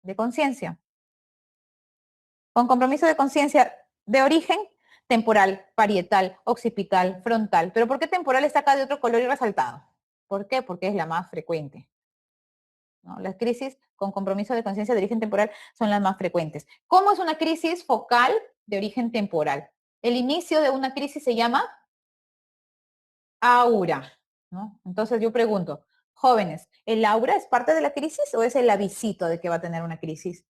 de conciencia. Con compromiso de conciencia de origen temporal, parietal, occipital, frontal. ¿Pero por qué temporal está acá de otro color y resaltado? ¿Por qué? Porque es la más frecuente, ¿no? Las crisis con compromiso de conciencia de origen temporal son las más frecuentes. ¿Cómo es una crisis focal de origen temporal? El inicio de una crisis se llama aura, ¿no? Entonces yo pregunto, jóvenes, ¿el aura es parte de la crisis o es el avisito de que va a tener una crisis?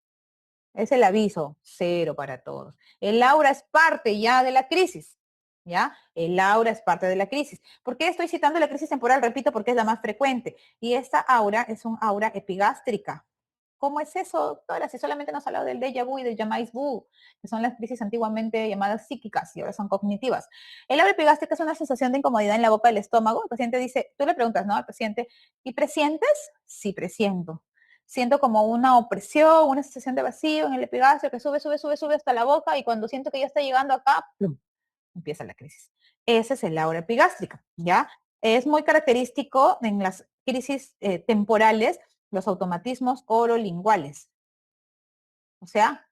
Es el aviso, cero para todos. El aura es parte ya de la crisis, ¿ya? El aura es parte de la crisis. ¿Por qué estoy citando la crisis temporal? Repito, porque es la más frecuente. Y esta aura es un aura epigástrica. ¿Cómo es eso, doctora? Si solamente nos ha hablado del déjà vu y del jamais vu, que son las crisis antiguamente llamadas psíquicas y ahora son cognitivas. El aura epigástrica es una sensación de incomodidad en la boca del estómago. El paciente dice, tú le preguntas, ¿no? Al paciente, ¿y presientes? Sí, presiento. Siento como una opresión, una sensación de vacío en el epigastrio que sube, sube, sube, sube hasta la boca y cuando siento que ya está llegando acá, ¡plum!, empieza la crisis. Ese es el aura epigástrica, ¿ya? Es muy característico en las crisis temporales los automatismos orolinguales, o sea,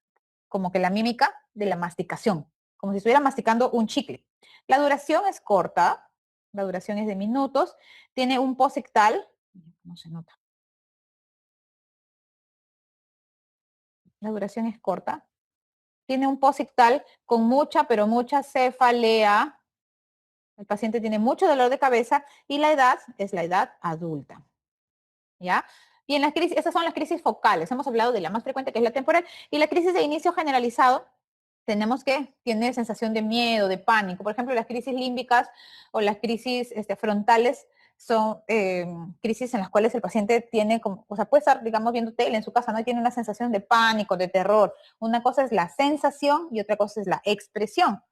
como que la mímica de la masticación, como si estuviera masticando un chicle. La duración es corta, la duración es de minutos, tiene un posictal, no se nota, la duración es corta, tiene un posictal con mucha, pero mucha cefalea. El paciente tiene mucho dolor de cabeza y la edad es la edad adulta. ¿Ya? Y en las crisis, esas son las crisis focales. Hemos hablado de la más frecuente, que es la temporal. Y la crisis de inicio generalizado, tenemos que tener sensación de miedo, de pánico. Por ejemplo, las crisis límbicas o las crisis frontales son crisis en las cuales el paciente tiene, como, o sea, puede estar, digamos, viendo tele en su casa, ¿no? Y tiene una sensación de pánico, de terror. Una cosa es la sensación y otra cosa es la expresión.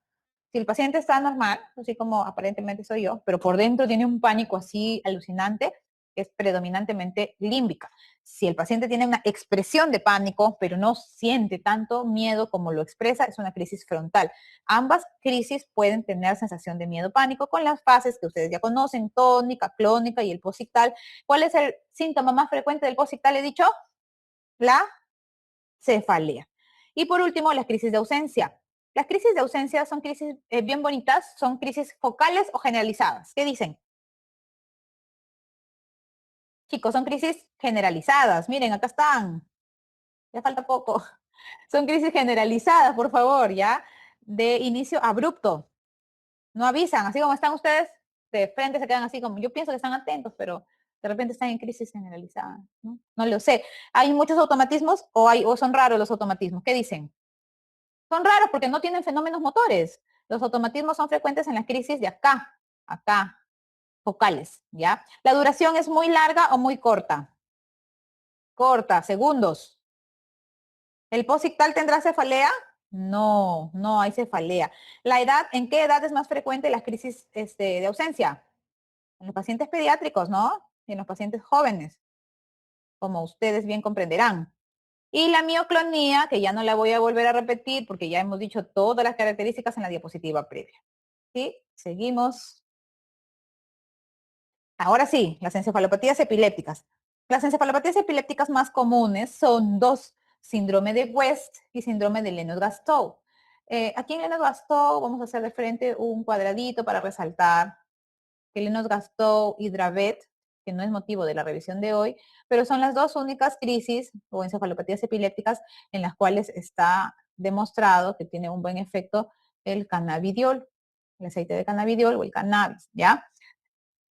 Si el paciente está normal, así como aparentemente soy yo, pero por dentro tiene un pánico así alucinante, es predominantemente límbica. Si el paciente tiene una expresión de pánico, pero no siente tanto miedo como lo expresa, es una crisis frontal. Ambas crisis pueden tener sensación de miedo-pánico con las fases que ustedes ya conocen, tónica, clónica y el posictal. ¿Cuál es el síntoma más frecuente del posictal? He dicho, la cefalea. Y por último, las crisis de ausencia. Las crisis de ausencia son crisis bien bonitas, son crisis focales o generalizadas. ¿Qué dicen? Chicos, son crisis generalizadas. Miren, acá están. Ya falta poco. Son crisis generalizadas, por favor, ¿ya? De inicio abrupto. No avisan, así como están ustedes, de frente se quedan así como, yo pienso que están atentos, pero de repente están en crisis generalizada. No, no lo sé. ¿Hay muchos automatismos o son raros los automatismos? ¿Qué dicen? Son raros porque no tienen fenómenos motores. Los automatismos son frecuentes en las crisis de acá, focales, ¿ya? La duración es muy larga o muy corta. Corta, segundos. ¿El posictal tendrá cefalea? No, no hay cefalea. La edad, ¿en qué edad es más frecuente las crisis de ausencia? En los pacientes pediátricos, ¿no? Y en los pacientes jóvenes, como ustedes bien comprenderán. Y la mioclonía, que ya no la voy a volver a repetir porque ya hemos dicho todas las características en la diapositiva previa. ¿Sí? Seguimos. Ahora sí, las encefalopatías epilépticas. Las encefalopatías epilépticas más comunes son dos, síndrome de West y síndrome de Lennox-Gastaut. Aquí en Lennox-Gastaut vamos a hacer de frente un cuadradito para resaltar que Lennox-Gastaut y Dravet, que no es motivo de la revisión de hoy, pero son las dos únicas crisis o encefalopatías epilépticas en las cuales está demostrado que tiene un buen efecto el cannabidiol, el aceite de cannabidiol o el cannabis, ¿ya?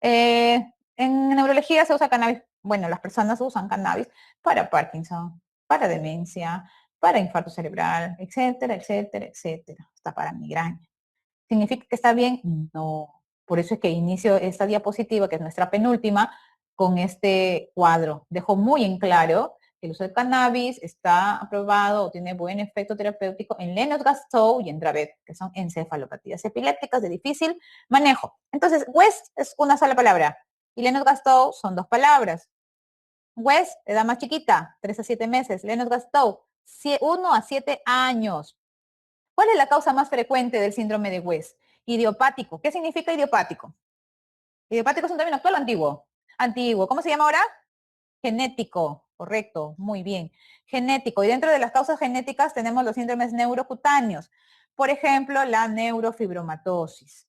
En neurología se usa cannabis, bueno, las personas usan cannabis para Parkinson, para demencia, para infarto cerebral, etcétera, etcétera, etcétera, hasta para migraña. ¿Significa que está bien? No. Por eso es que inicio esta diapositiva, que es nuestra penúltima, con este cuadro. Dejo muy en claro que el uso de cannabis está aprobado o tiene buen efecto terapéutico en Lennox-Gastaut y en Dravet, que son encefalopatías epilépticas de difícil manejo. Entonces, West es una sola palabra y Lennox-Gastaut son dos palabras. West, edad más chiquita, 3 a 7 meses. Lennox-Gastaut, 1 a 7 años. ¿Cuál es la causa más frecuente del síndrome de West? Idiopático. ¿Qué significa idiopático? Idiopático es un término actual o antiguo. Antiguo. ¿Cómo se llama ahora? Genético. Correcto. Muy bien. Genético. Y dentro de las causas genéticas tenemos los síndromes neurocutáneos. Por ejemplo, la neurofibromatosis.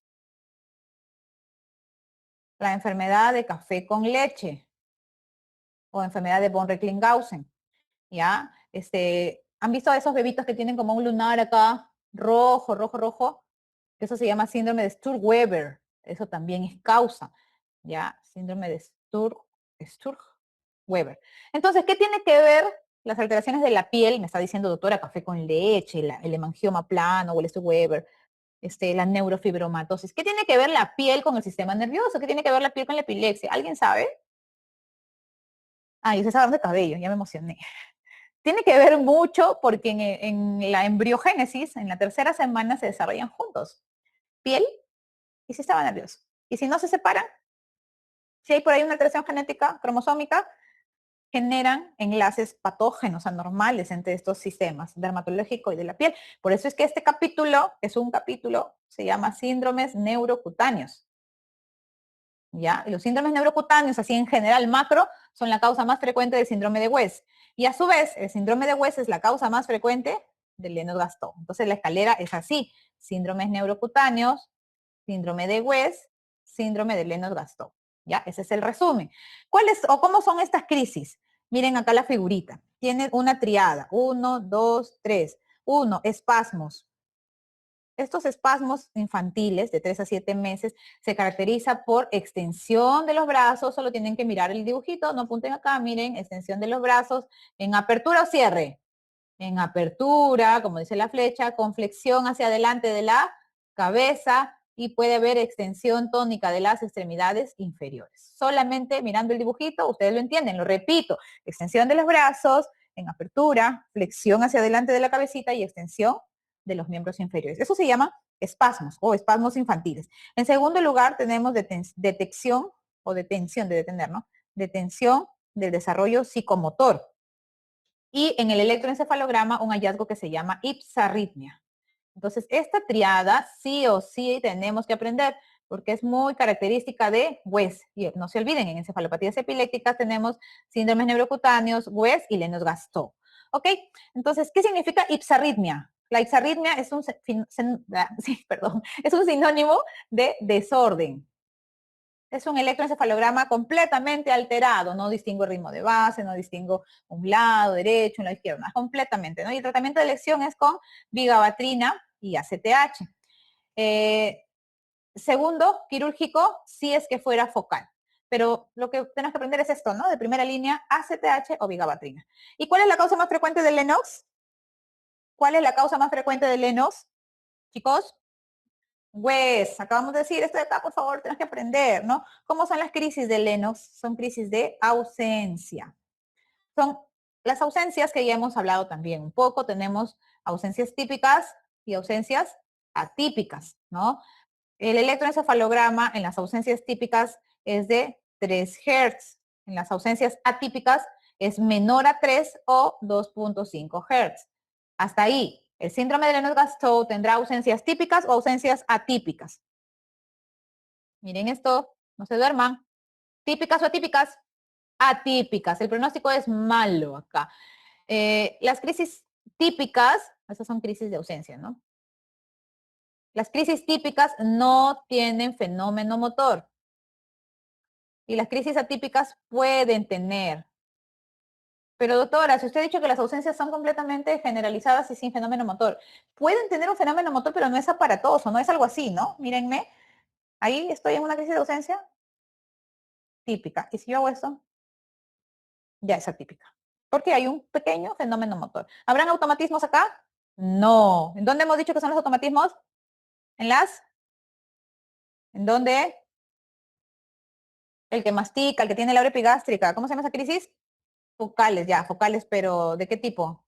La enfermedad de café con leche o enfermedad de von Recklinghausen. ¿Ya? ¿Han visto a esos bebitos que tienen como un lunar acá rojo, rojo, rojo? Eso se llama síndrome de Sturge-Weber. Eso también es causa, ¿ya? Síndrome de Sturge-Weber. Entonces, ¿qué tiene que ver las alteraciones de la piel? Me está diciendo, doctora, café con leche, el hemangioma plano o el Sturge-Weber, la neurofibromatosis. ¿Qué tiene que ver la piel con el sistema nervioso? ¿Qué tiene que ver la piel con la epilepsia? ¿Alguien sabe? Ah, y usted está hablando de cabello, ya me emocioné. Tiene que ver mucho porque en la embriogénesis, en la tercera semana, se desarrollan juntos. Piel y sistema nervioso. Y si no se separan, si hay por ahí una alteración genética cromosómica, generan enlaces patógenos anormales entre estos sistemas, dermatológico y de la piel. Por eso es que este capítulo es un capítulo, se llama síndromes neurocutáneos. ¿Ya? Y los síndromes neurocutáneos, así en general macro, son la causa más frecuente del síndrome de West. Y a su vez, el síndrome de West es la causa más frecuente del Lennox-Gastaut. Entonces la escalera es así: síndromes neurocutáneos, síndrome de West, síndrome de Lennox-Gastaut. ¿Ya? Ese es el resumen. ¿Cuáles o cómo son estas crisis? Miren acá la figurita. Tiene una triada. 1, 2, 3. 1, espasmos. Estos espasmos infantiles de 3 a 7 meses se caracteriza por extensión de los brazos, solo tienen que mirar el dibujito, no apunten acá, miren, extensión de los brazos en apertura o cierre. En apertura, como dice la flecha, con flexión hacia adelante de la cabeza y puede haber extensión tónica de las extremidades inferiores. Solamente mirando el dibujito, ustedes lo entienden, lo repito, extensión de los brazos, en apertura, flexión hacia adelante de la cabecita y extensión de los miembros inferiores. Eso se llama espasmos o espasmos infantiles. En segundo lugar, tenemos detección o detención, de detener, ¿no? Detención del desarrollo psicomotor. Y en el electroencefalograma un hallazgo que se llama ipsarritmia. Entonces, esta triada sí o sí tenemos que aprender porque es muy característica de West. Y no se olviden, en encefalopatías epilépticas tenemos síndromes neurocutáneos, West y Lennox-Gastaut. ¿Ok? Entonces, ¿qué significa ipsarritmia? La ipsarritmia es un, sí, perdón, es un sinónimo de desorden. Es un electroencefalograma completamente alterado, no distingo el ritmo de base, no distingo un lado derecho, un lado izquierdo, nada, completamente, ¿no? Y el tratamiento de elección es con vigabatrina y ACTH. Segundo, quirúrgico, si es que fuera focal. Pero lo que tenemos que aprender es esto, ¿no? De primera línea, ACTH o vigabatrina. ¿Y cuál es la causa más frecuente de Lennox? ¿Cuál es la causa más frecuente de Lennox, chicos? Pues, acabamos de decir esto de acá, por favor, tenemos que aprender, ¿no? ¿Cómo son las crisis de Lennox? Son crisis de ausencia. Son las ausencias que ya hemos hablado también un poco. Tenemos ausencias típicas y ausencias atípicas, ¿no? El electroencefalograma en las ausencias típicas es de 3 Hz. En las ausencias atípicas es menor a 3 o 2.5 Hz. Hasta ahí. El síndrome de Lennox-Gastaut tendrá ausencias típicas o ausencias atípicas. Miren esto, no se duerman. ¿Típicas o atípicas? Atípicas. El pronóstico es malo acá. Las crisis típicas, esas son crisis de ausencia, ¿no? Las crisis típicas no tienen fenómeno motor. Y las crisis atípicas pueden tener. Pero doctora, si usted ha dicho que las ausencias son completamente generalizadas y sin fenómeno motor, pueden tener un fenómeno motor, pero no es aparatoso, no es algo así, ¿no? Mírenme, ahí estoy en una crisis de ausencia típica. Y si yo hago esto, ya es atípica. Porque hay un pequeño fenómeno motor. ¿Habrán automatismos acá? No. ¿En dónde hemos dicho que son los automatismos? ¿En las? ¿En dónde? El que mastica, el que tiene la epigástrica. ¿Cómo se llama esa crisis? Focales, ya, focales, pero ¿de qué tipo?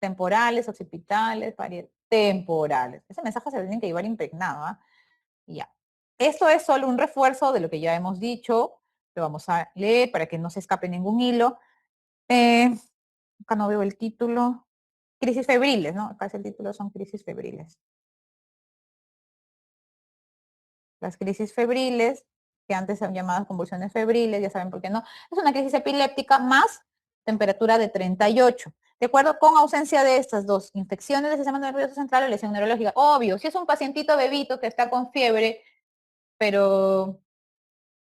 Temporales, occipitales, temporales. Ese mensaje se tiene que llevar impregnado, ¿ah? Ya. Esto es solo un refuerzo de lo que ya hemos dicho. Lo vamos a leer para que no se escape ningún hilo. Acá no veo el título. Crisis febriles, ¿no? Acá es el título, son crisis febriles. Las crisis febriles, que antes se han llamado convulsiones febriles, ya saben por qué no, es una crisis epiléptica más temperatura de 38. De acuerdo con ausencia de estas dos, infecciones del sistema nervioso central o lesión neurológica. Obvio, si es un pacientito bebito que está con fiebre, pero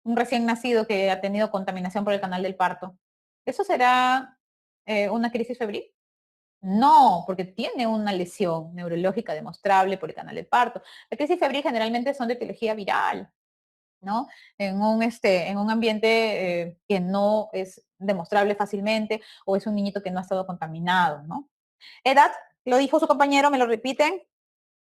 un recién nacido que ha tenido contaminación por el canal del parto, ¿eso será una crisis febril? No, porque tiene una lesión neurológica demostrable por el canal del parto. La crisis febril generalmente son de etiología viral, ¿no? En un ambiente que no es demostrable fácilmente o es un niñito que no ha estado contaminado, ¿no? Edad, lo dijo su compañero, me lo repiten,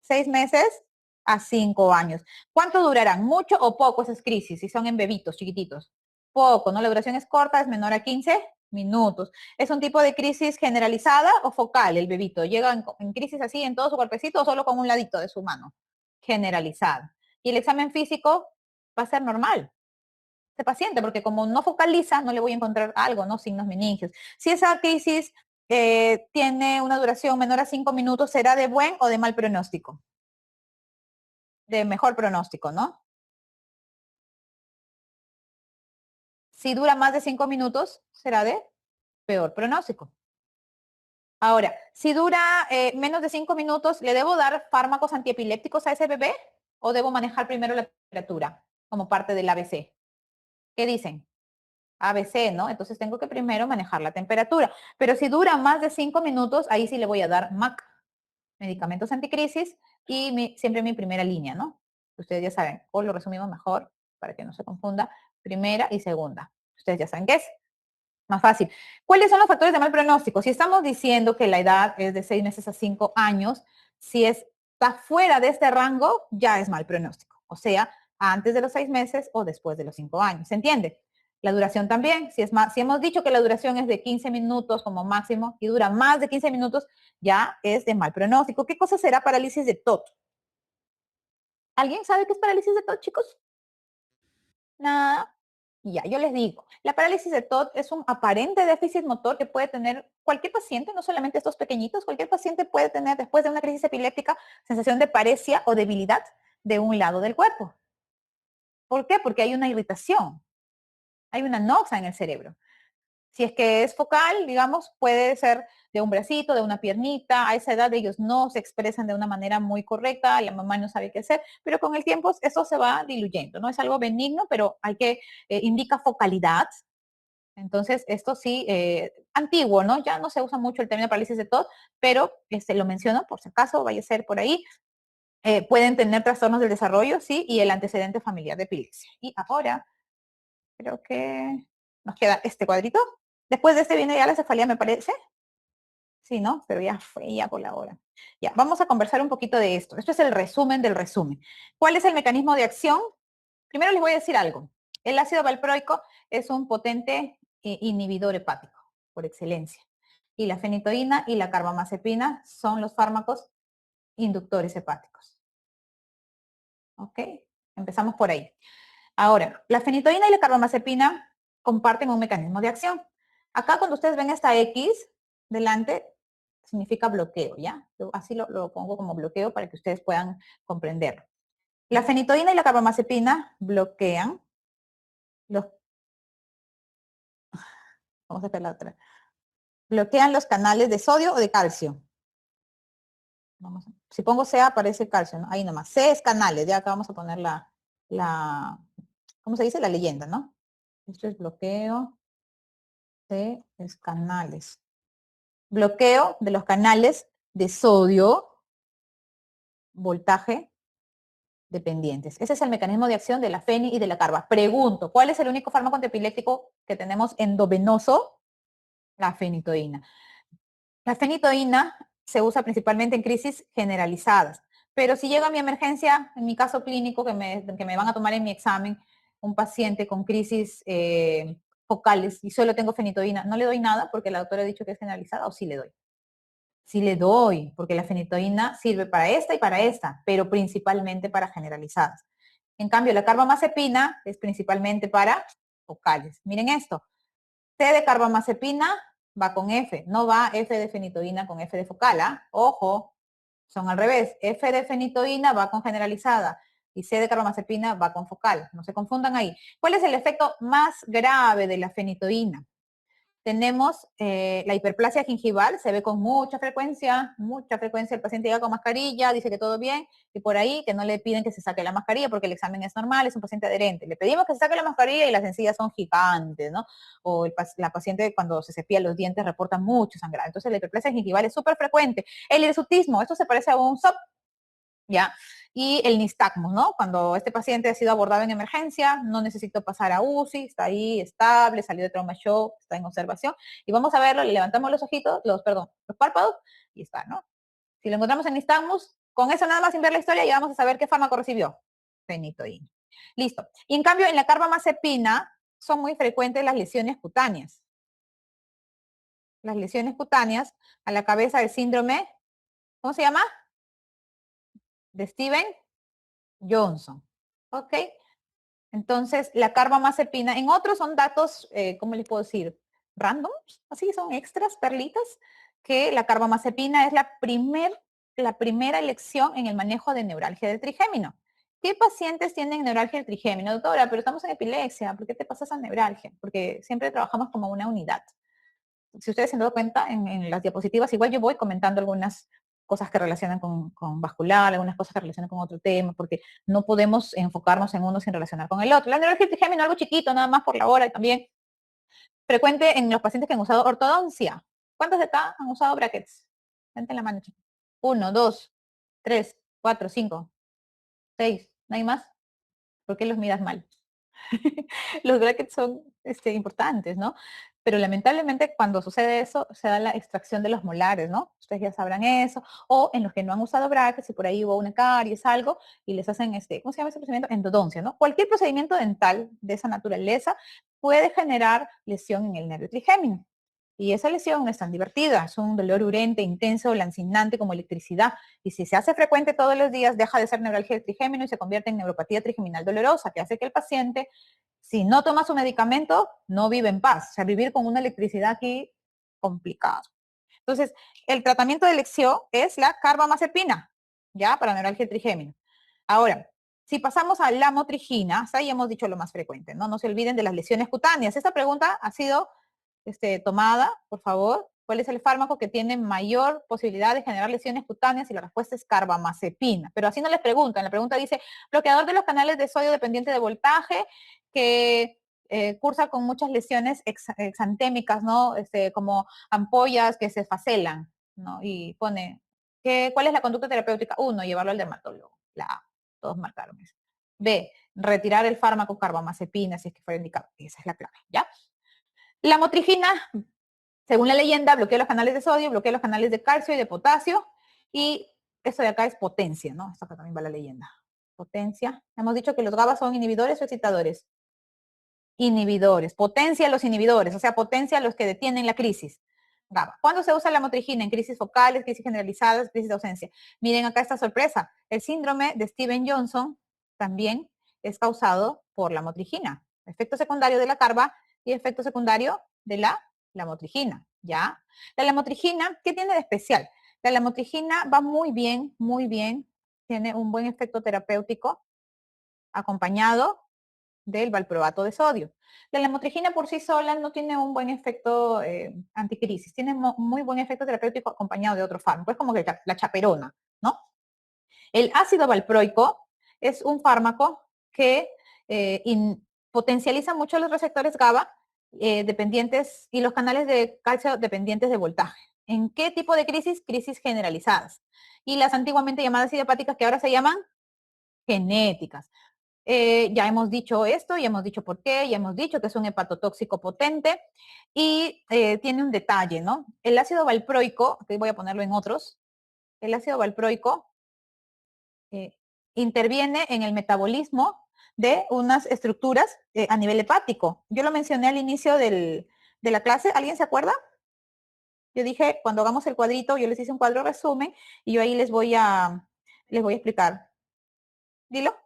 6 meses a 5 años. ¿Cuánto durarán? ¿Mucho o poco esas crisis? Si son en bebitos chiquititos. Poco, ¿no? La duración es corta, es menor a 15 minutos. ¿Es un tipo de crisis generalizada o focal el bebito? ¿Llega en crisis así en todo su cuerpecito o solo con un ladito de su mano? Generalizada. Y el examen físico va a ser normal este paciente, porque como no focaliza, no le voy a encontrar algo, ¿no? Signos meningios. Si esa crisis tiene una duración menor a 5 minutos, ¿será de buen o de mal pronóstico? De mejor pronóstico, ¿no? Si dura más de 5 minutos, será de peor pronóstico. Ahora, si dura menos de 5 minutos, ¿le debo dar fármacos antiepilépticos a ese bebé o debo manejar primero la temperatura como parte del ABC? ¿Qué dicen? ABC, ¿no? Entonces tengo que primero manejar la temperatura. Pero si dura más de 5 minutos, ahí sí le voy a dar MAC, medicamentos anticrisis, y siempre mi primera línea, ¿no? Ustedes ya saben, o lo resumimos mejor para que no se confunda, primera y segunda. Ustedes ya saben qué es. Más fácil. ¿Cuáles son los factores de mal pronóstico? Si estamos diciendo que la edad es de 6 meses a 5 años, si está fuera de este rango, ya es mal pronóstico. O sea, antes de los 6 meses o después de los 5 años. ¿Se entiende? La duración también. Si hemos dicho que la duración es de 15 minutos como máximo y dura más de 15 minutos, ya es de mal pronóstico. ¿Qué cosa será parálisis de TOT? ¿Alguien sabe qué es parálisis de TOT, chicos? Nada. Ya, yo les digo, la parálisis de TOT es un aparente déficit motor que puede tener cualquier paciente, no solamente estos pequeñitos, cualquier paciente puede tener después de una crisis epiléptica sensación de paresia o debilidad de un lado del cuerpo. ¿Por qué? Porque hay una irritación, hay una noxa en el cerebro. Si es que es focal, digamos, puede ser de un bracito, de una piernita. A esa edad ellos no se expresan de una manera muy correcta, la mamá no sabe qué hacer, pero con el tiempo eso se va diluyendo, ¿no? Es algo benigno, pero indica focalidad. Entonces, esto sí, antiguo, ¿no? Ya no se usa mucho el término parálisis de TOD, pero lo menciono por si acaso, vaya a ser por ahí. Pueden tener trastornos del desarrollo, sí, y el antecedente familiar de epilepsia. Y ahora, creo que nos queda este cuadrito. Después de este viene ya la cefalea, me parece. Sí, ¿no? Pero ya fue ya por la hora. Ya, vamos a conversar un poquito de esto. Esto es el resumen del resumen. ¿Cuál es el mecanismo de acción? Primero les voy a decir algo. El ácido valproico es un potente inhibidor hepático, por excelencia. Y la fenitoína y la carbamazepina son los fármacos inductores hepáticos. ¿Ok? Empezamos por ahí. Ahora, la fenitoína y la carbamazepina comparten un mecanismo de acción. Acá cuando ustedes ven esta X delante, significa bloqueo, ¿ya? Yo así lo pongo como bloqueo para que ustedes puedan comprenderlo. La fenitoína y la carbamazepina bloquean los Vamos a ver la otra. Bloquean los canales de sodio o de calcio. Si pongo C aparece calcio, ¿no? Ahí nomás. C es canales, ya acá vamos a poner ¿cómo se dice? La leyenda, ¿no? Esto es bloqueo. C es canales. Bloqueo de los canales de sodio, voltaje dependientes. Ese es el mecanismo de acción de la feni y de la carba. Pregunto, ¿cuál es el único fármaco antiepiléptico que tenemos endovenoso? La fenitoína. La fenitoína se usa principalmente en crisis generalizadas, pero si llega a mi emergencia, en mi caso clínico, que me van a tomar en mi examen, un paciente con crisis focales y solo tengo fenitoína, no le doy nada porque la doctora ha dicho que es generalizada, o sí le doy. Sí le doy, porque la fenitoína sirve para esta y para esta, pero principalmente para generalizadas. En cambio, la carbamazepina es principalmente para focales. Miren esto, T de carbamazepina va con F, no va F de fenitoína con F de focal, ¿ah? Ojo, son al revés. F de fenitoína va con generalizada y C de carbamazepina va con focal. No se confundan ahí. ¿Cuál es el efecto más grave de la fenitoína? Tenemos la hiperplasia gingival, se ve con mucha frecuencia, el paciente llega con mascarilla, dice que todo bien, y por ahí que no le piden que se saque la mascarilla porque el examen es normal, es un paciente adherente. Le pedimos que se saque la mascarilla y las encías son gigantes, ¿no? O la paciente cuando se cepilla los dientes reporta mucho sangrado. Entonces la hiperplasia gingival es súper frecuente. El hirsutismo, esto se parece a un SOP, ¿ya? Y el nistagmus, ¿no? Cuando este paciente ha sido abordado en emergencia, no necesitó pasar a UCI, está ahí estable, salió de trauma shock, está en observación, y vamos a verlo, le levantamos los ojitos, los párpados, y está, ¿no? Si lo encontramos en nistagmus, con eso nada más sin ver la historia, ya vamos a saber qué fármaco recibió. Fenitoína. Listo. Y en cambio, en la carbamazepina son muy frecuentes las lesiones cutáneas. Las lesiones cutáneas a la cabeza del síndrome, ¿cómo se llama? De Steven Johnson. ¿Ok? Entonces, la carbamazepina, en otros son datos, ¿cómo les puedo decir? Randoms, así son extras, perlitas, que la carbamazepina es la primera elección en el manejo de neuralgia del trigémino. ¿Qué pacientes tienen neuralgia del trigémino? Doctora, pero estamos en epilepsia, ¿por qué te pasa esa neuralgia? Porque siempre trabajamos como una unidad. Si ustedes se han dado cuenta, en las diapositivas, igual yo voy comentando algunas cosas que relacionan con vascular, algunas cosas que relacionan con otro tema, porque no podemos enfocarnos en uno sin relacionar con el otro. La neuralgia trigémino, algo chiquito, nada más por la hora, y también frecuente en los pacientes que han usado ortodoncia. ¿Cuántos de acá han usado brackets? Levanten la mano, chicos. 1, 2, 3, 4, 5, 6. ¿No hay más? ¿Por qué los miras mal? Los brackets son importantes, ¿no? Pero lamentablemente cuando sucede eso, se da la extracción de los molares, ¿no? Ustedes ya sabrán eso. O en los que no han usado brackets y por ahí hubo una caries, algo, y les hacen ¿cómo se llama ese procedimiento? Endodoncia, ¿no? Cualquier procedimiento dental de esa naturaleza puede generar lesión en el nervio trigémino. Y esa lesión no es tan divertida, es un dolor urente, intenso, lancinante como electricidad. Y si se hace frecuente todos los días, deja de ser neuralgia del trigémino y se convierte en neuropatía trigeminal dolorosa, que hace que el paciente, si no toma su medicamento, no vive en paz. O sea, vivir con una electricidad aquí, complicado. Entonces, el tratamiento de elección es la carbamazepina, ¿ya? Para neuralgia del trigémino. Ahora, si pasamos a la motrigina, ahí hemos dicho lo más frecuente, ¿no? No se olviden de las lesiones cutáneas. Esta pregunta ha sido tomada, por favor. ¿Cuál es el fármaco que tiene mayor posibilidad de generar lesiones cutáneas? Y la respuesta es carbamazepina. Pero así no les preguntan. La pregunta dice, bloqueador de los canales de sodio dependiente de voltaje, que cursa con muchas lesiones exantémicas, ¿no? Como ampollas que se facelan, ¿no? Y pone, ¿cuál es la conducta terapéutica? 1, llevarlo al dermatólogo. La A, todos marcaron eso. B, retirar el fármaco carbamazepina si es que fuera indicado. Esa es la clave, ¿ya? La motrigina, según la leyenda, bloquea los canales de sodio, bloquea los canales de calcio y de potasio. Y esto de acá es potencia, ¿no? Esto acá también va la leyenda. Potencia. Hemos dicho que los GABA son inhibidores o excitadores. Inhibidores. Potencia los inhibidores, o sea, potencia los que detienen la crisis. GABA. ¿Cuándo se usa la motrigina? En crisis focales, crisis generalizadas, crisis de ausencia. Miren acá esta sorpresa. El síndrome de Steven Johnson también es causado por la motrigina. Efecto secundario de la carba y efecto secundario de la lamotrigina, ¿ya? La lamotrigina, ¿qué tiene de especial? La lamotrigina va muy bien, tiene un buen efecto terapéutico acompañado del valproato de sodio. La lamotrigina por sí sola no tiene un buen efecto anticrisis, tiene muy buen efecto terapéutico acompañado de otro fármaco, es como que la chaperona, ¿no? El ácido valproico es un fármaco que potencializa mucho los receptores GABA dependientes y los canales de calcio dependientes de voltaje. ¿En qué tipo de crisis? Crisis generalizadas. Y las antiguamente llamadas idiopáticas que ahora se llaman genéticas. Ya hemos dicho esto, ya hemos dicho por qué, ya hemos dicho que es un hepatotóxico potente y tiene un detalle, ¿no? El ácido valproico, que voy a ponerlo en otros, el ácido valproico eh, interviene en el metabolismo de unas estructuras a nivel hepático. Yo lo mencioné al inicio de la clase, ¿alguien se acuerda? Yo dije, cuando hagamos el cuadrito, yo les hice un cuadro resumen y yo ahí les voy a explicar. Dilo.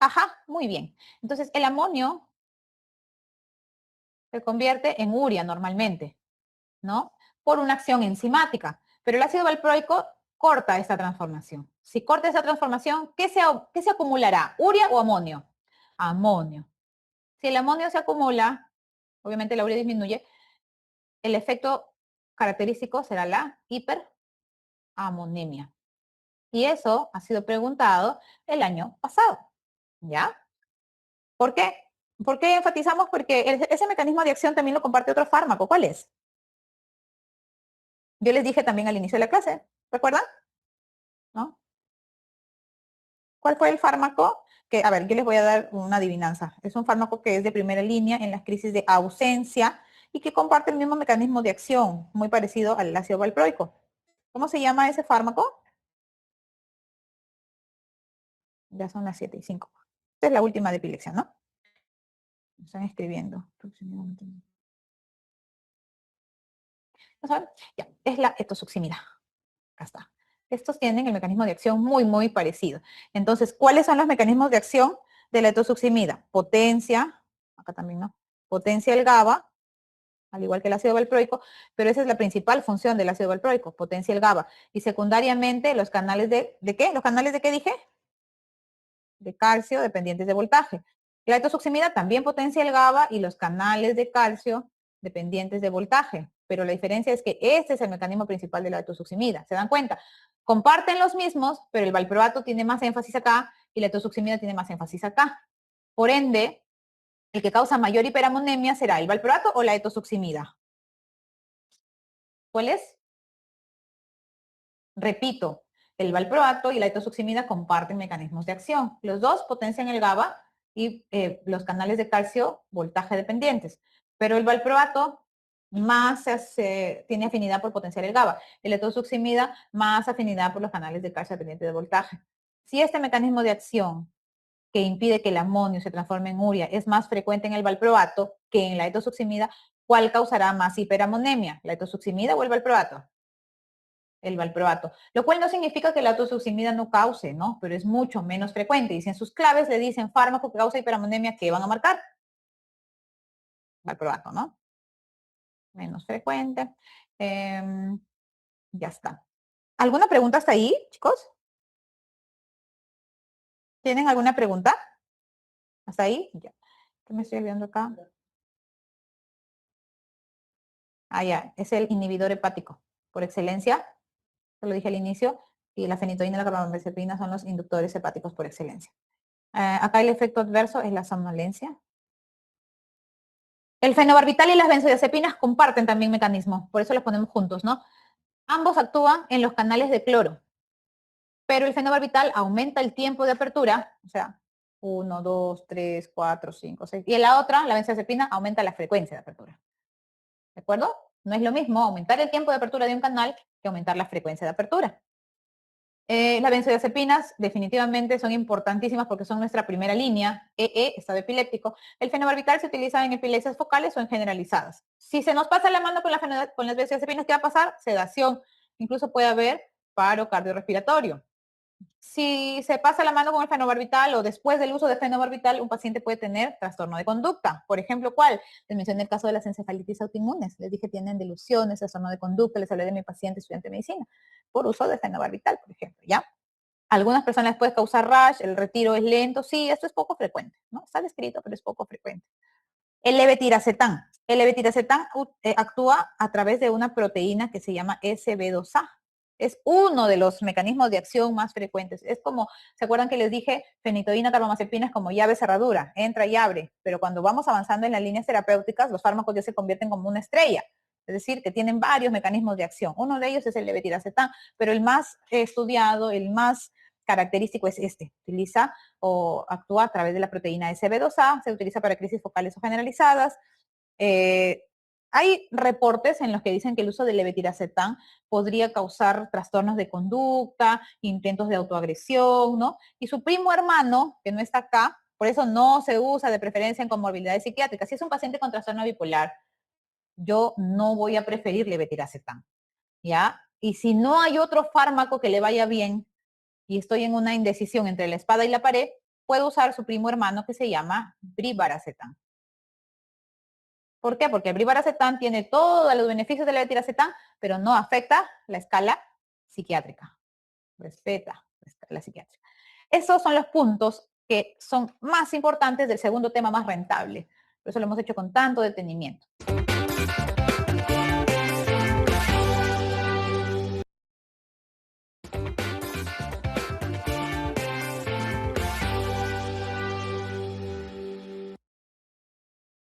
Ajá, muy bien. Entonces, el amonio se convierte en urea normalmente, ¿no? Por una acción enzimática. Pero el ácido valproico corta esta transformación. Si corta esta transformación, ¿qué se acumulará? ¿Urea o amonio? Amonio. Si el amonio se acumula, obviamente la urea disminuye, el efecto característico será la hiperamonemia. Y eso ha sido preguntado el año pasado, ¿ya? ¿Por qué? ¿Por qué enfatizamos? Porque ese mecanismo de acción también lo comparte otro fármaco. ¿Cuál es? Yo les dije también al inicio de la clase, ¿recuerdan? ¿No? ¿Cuál fue el fármaco? Que, a ver, yo les voy a dar una adivinanza. Es un fármaco que es de primera línea en las crisis de ausencia y que comparte el mismo mecanismo de acción, muy parecido al ácido valproico. ¿Cómo se llama ese fármaco? Ya son las 7:05. Esta es la última de epilepsia, ¿no? Me están escribiendo. ¿No saben? Ya, es la etosuximida. Acá está. Estos tienen el mecanismo de acción muy, muy parecido. Entonces, ¿cuáles son los mecanismos de acción de la etosuximida? Potencia, acá también, ¿no? Potencia el GABA, al igual que el ácido valproico, pero esa es la principal función del ácido valproico, potencia el GABA. Y secundariamente, los canales ¿de qué? ¿Los canales de qué dije? De calcio dependientes de voltaje. La etosuximida también potencia el GABA y los canales de calcio dependientes de voltaje, pero la diferencia es que este es el mecanismo principal de la etosuximida. ¿Se dan cuenta? Comparten los mismos, pero el valproato tiene más énfasis acá y la etosuximida tiene más énfasis acá. Por ende, el que causa mayor hiperamonemia será el valproato o la etosuximida. ¿Cuál es? Repito, el valproato y la etosuximida comparten mecanismos de acción. Los dos potencian el GABA y los canales de calcio voltaje dependientes. Pero el valproato más tiene afinidad por potenciar el GABA. El etosuximida más afinidad por los canales de calcio dependientes de voltaje. Si este mecanismo de acción que impide que el amonio se transforme en urea es más frecuente en el valproato que en la etosuximida, ¿cuál causará más hiperamonemia? ¿La etosuximida o el valproato? El valproato, lo cual no significa que la atosuximida no cause, ¿no? Pero es mucho menos frecuente. Y si en sus claves le dicen fármaco que causa hiperamonemia, ¿qué van a marcar? Valproato, ¿no? Menos frecuente. Ya está. ¿Alguna pregunta hasta ahí, chicos? ¿Tienen alguna pregunta? ¿Hasta ahí? Ya. ¿Qué me estoy olvidando acá? Ah, ya. Es el inhibidor hepático. Por excelencia, te lo dije al inicio, y la fenitoína y la carbamazepina son los inductores hepáticos por excelencia. Acá el efecto adverso es la somnolencia. El fenobarbital y las benzodiazepinas comparten también mecanismos, por eso los ponemos juntos, ¿no? Ambos actúan en los canales de cloro, pero el fenobarbital aumenta el tiempo de apertura, o sea, 1, 2, 3, 4, 5, 6, y en la otra, la benzodiazepina, aumenta la frecuencia de apertura. ¿De acuerdo? No es lo mismo aumentar el tiempo de apertura de un canal que aumentar la frecuencia de apertura. Las benzodiazepinas definitivamente son importantísimas porque son nuestra primera línea, estado epiléptico. El fenobarbital se utiliza en epilepsias focales o en generalizadas. Si se nos pasa la mano con las benzodiazepinas, ¿qué va a pasar? Sedación. Incluso puede haber paro cardiorrespiratorio. Si se pasa la mano con el fenobarbital o después del uso de fenobarbital, un paciente puede tener trastorno de conducta. Por ejemplo, ¿cuál? Les mencioné el caso de las encefalitis autoinmunes. Les dije tienen delusiones, trastorno de conducta. Les hablé de mi paciente estudiante de medicina por uso de fenobarbital, por ejemplo, ¿ya? Algunas personas les puede causar rash, el retiro es lento, sí, esto es poco frecuente, ¿no? Está descrito, pero es poco frecuente. El levetiracetam. El levetiracetam actúa a través de una proteína que se llama SB2A. Es uno de los mecanismos de acción más frecuentes. Es como, ¿se acuerdan que les dije? Fenitoína, carbamazepina es como llave cerradura, entra y abre. Pero cuando vamos avanzando en las líneas terapéuticas, los fármacos ya se convierten como una estrella. Es decir, que tienen varios mecanismos de acción. Uno de ellos es el levetiracetam, pero el más estudiado, el más característico es este. Utiliza o actúa a través de la proteína SB2A, se utiliza para crisis focales o generalizadas. Hay reportes en los que dicen que el uso del levetiracetam podría causar trastornos de conducta, intentos de autoagresión, ¿no? Y su primo hermano, que no está acá, por eso no se usa de preferencia en comorbilidades psiquiátricas. Si es un paciente con trastorno bipolar, yo no voy a preferir levetiracetam, ¿ya? Y si no hay otro fármaco que le vaya bien y estoy en una indecisión entre la espada y la pared, puedo usar su primo hermano que se llama brivaracetam. ¿Por qué? Porque el brivaracetam tiene todos los beneficios de la levetiracetam, pero no afecta la escala psiquiátrica. Respeta la escala psiquiátrica. Esos son los puntos que son más importantes del segundo tema más rentable. Por eso lo hemos hecho con tanto detenimiento.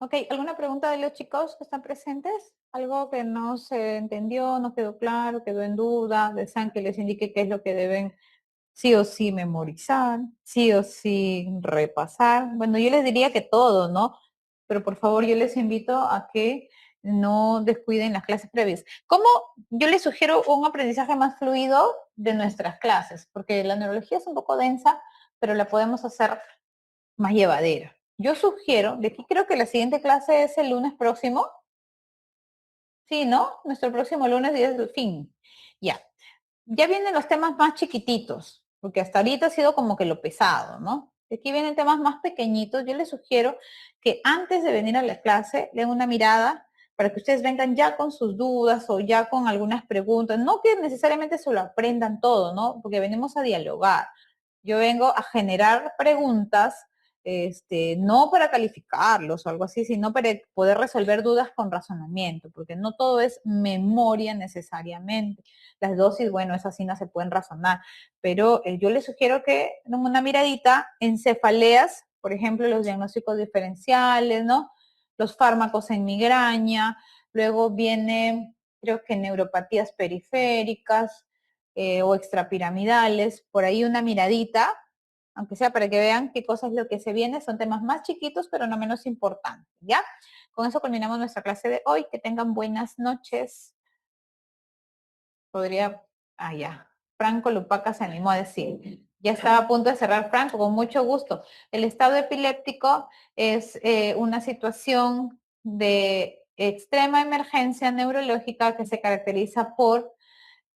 Ok, ¿alguna pregunta de los chicos que están presentes? ¿Algo que no se entendió, no quedó claro, quedó en duda? ¿Desean que les indique qué es lo que deben sí o sí memorizar, sí o sí repasar? Bueno, yo les diría que todo, ¿no? Pero por favor yo les invito a que no descuiden las clases previas. ¿Cómo? Yo les sugiero un aprendizaje más fluido de nuestras clases, porque la neurología es un poco densa, pero la podemos hacer más llevadera. Yo sugiero, de aquí creo que la siguiente clase es el lunes próximo. Sí, ¿no? Nuestro próximo lunes 10 del fin. Ya. Ya vienen los temas más chiquititos, porque hasta ahorita ha sido como que lo pesado, ¿no? Aquí vienen temas más pequeñitos. Yo les sugiero que antes de venir a la clase den una mirada para que ustedes vengan ya con sus dudas o ya con algunas preguntas. No que necesariamente se lo aprendan todo, ¿no? Porque venimos a dialogar. Yo vengo a generar preguntas, no para calificarlos o algo así, sino para poder resolver dudas con razonamiento, porque no todo es memoria necesariamente. Las dosis, bueno, esas sí no se pueden razonar, pero yo les sugiero que den una miradita en cefaleas, por ejemplo, los diagnósticos diferenciales, ¿no? Los fármacos en migraña, luego viene, creo que neuropatías periféricas, o extrapiramidales, por ahí una miradita, aunque sea para que vean qué cosa es lo que se viene, son temas más chiquitos, pero no menos importantes, ¿ya? Con eso culminamos nuestra clase de hoy, que tengan buenas noches. Podría, ya, Franco Lupaca se animó a decir, ya estaba a punto de cerrar Franco, con mucho gusto. El estado epiléptico es una situación de extrema emergencia neurológica que se caracteriza por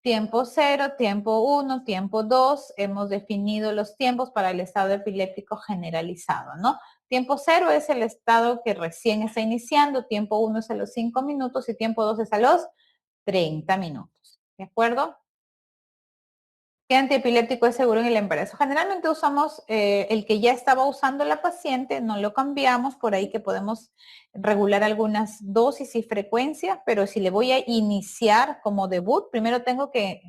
tiempo 0, tiempo 1, tiempo 2, hemos definido los tiempos para el estado epiléptico generalizado, ¿no? Tiempo 0 es el estado que recién está iniciando, tiempo 1 es a los 5 minutos y tiempo 2 es a los 30 minutos, ¿de acuerdo? ¿Qué antiepiléptico es seguro en el embarazo? Generalmente usamos el que ya estaba usando la paciente, no lo cambiamos, por ahí que podemos regular algunas dosis y frecuencias, pero si le voy a iniciar como debut, primero tengo que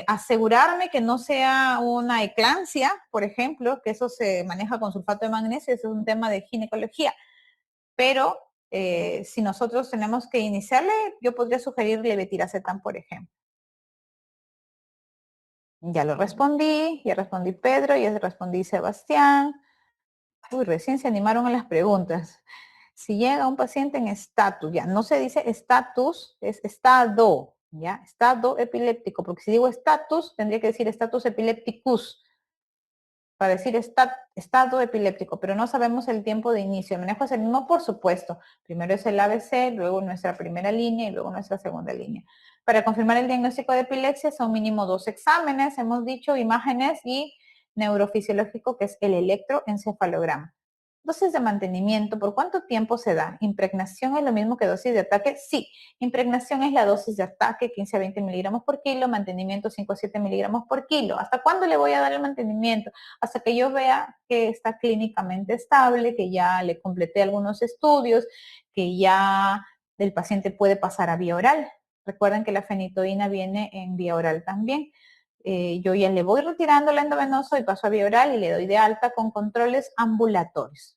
asegurarme que no sea una eclampsia, por ejemplo, que eso se maneja con sulfato de magnesio, eso es un tema de ginecología, pero si nosotros tenemos que iniciarle, yo podría sugerir levetiracetam, por ejemplo. Ya lo respondí, ya respondí Pedro, ya respondí Sebastián. Uy, recién se animaron a las preguntas. Si llega un paciente en estatus, ya no se dice estatus, es estado, ya, estado epiléptico, porque si digo estatus, tendría que decir estatus epilepticus, para decir estado epiléptico, pero no sabemos el tiempo de inicio. El manejo es el mismo, por supuesto. Primero es el ABC, luego nuestra primera línea y luego nuestra segunda línea. Para confirmar el diagnóstico de epilepsia son mínimo 2 exámenes, hemos dicho, imágenes y neurofisiológico, que es el electroencefalograma. Dosis de mantenimiento, ¿por cuánto tiempo se da? ¿Impregnación es lo mismo que dosis de ataque? Sí, impregnación es la dosis de ataque, 15 a 20 miligramos por kilo, mantenimiento 5 a 7 miligramos por kilo. ¿Hasta cuándo le voy a dar el mantenimiento? Hasta que yo vea que está clínicamente estable, que ya le completé algunos estudios, que ya el paciente puede pasar a vía oral. Recuerden que la fenitoína viene en vía oral también. Yo ya le voy retirando el endovenoso y paso a vía oral y le doy de alta con controles ambulatorios.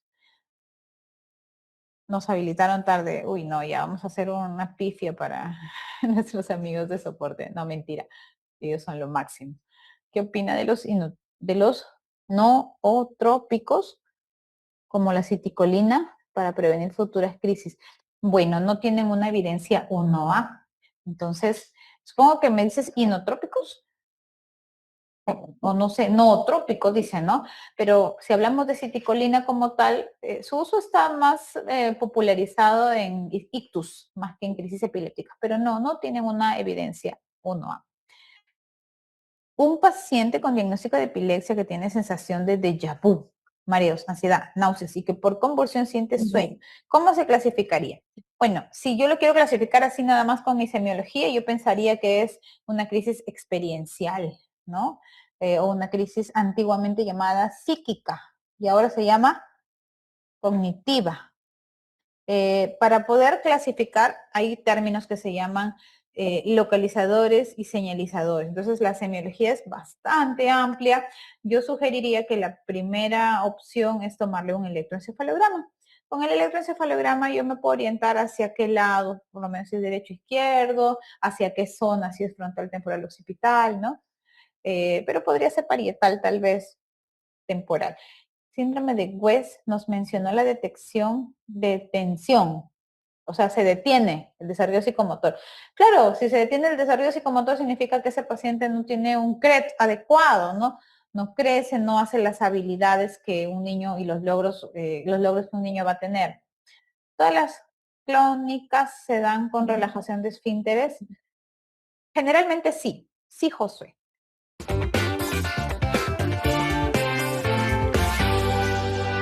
Nos habilitaron tarde. Uy, no, ya vamos a hacer una pifia para nuestros amigos de soporte. No, mentira. Ellos son lo máximo. ¿Qué opina de los nootrópicos como la citicolina para prevenir futuras crisis? Bueno, no tienen una evidencia 1A. Entonces, supongo que me dices inotrópicos o no sé, nootrópicos, dicen, ¿no? Pero si hablamos de citicolina como tal, su uso está más popularizado en ictus, más que en crisis epilépticas, pero no tienen una evidencia 1A. Un paciente con diagnóstico de epilepsia que tiene sensación de déjà vu, mareos, ansiedad, náuseas y que por convulsión siente sueño, ¿cómo se clasificaría? Bueno, si yo lo quiero clasificar así nada más con mi semiología, yo pensaría que es una crisis experiencial, ¿no? O una crisis antiguamente llamada psíquica y ahora se llama cognitiva. Para poder clasificar, hay términos que se llaman localizadores y señalizadores. Entonces, la semiología es bastante amplia. Yo sugeriría que la primera opción es tomarle un electroencefalograma. Con el electroencefalograma yo me puedo orientar hacia qué lado, por lo menos si es derecho o izquierdo, hacia qué zona, si es frontal, temporal, occipital, ¿no? Pero podría ser parietal, tal vez temporal. Síndrome de West nos mencionó la detección de tensión, o sea, se detiene el desarrollo psicomotor. Claro, si se detiene el desarrollo psicomotor significa que ese paciente no tiene un CRET adecuado, ¿no? No crece, no hace las habilidades que un niño y los logros que un niño va a tener. Todas las clónicas se dan con relajación de esfínteres. Generalmente sí, sí, Josué.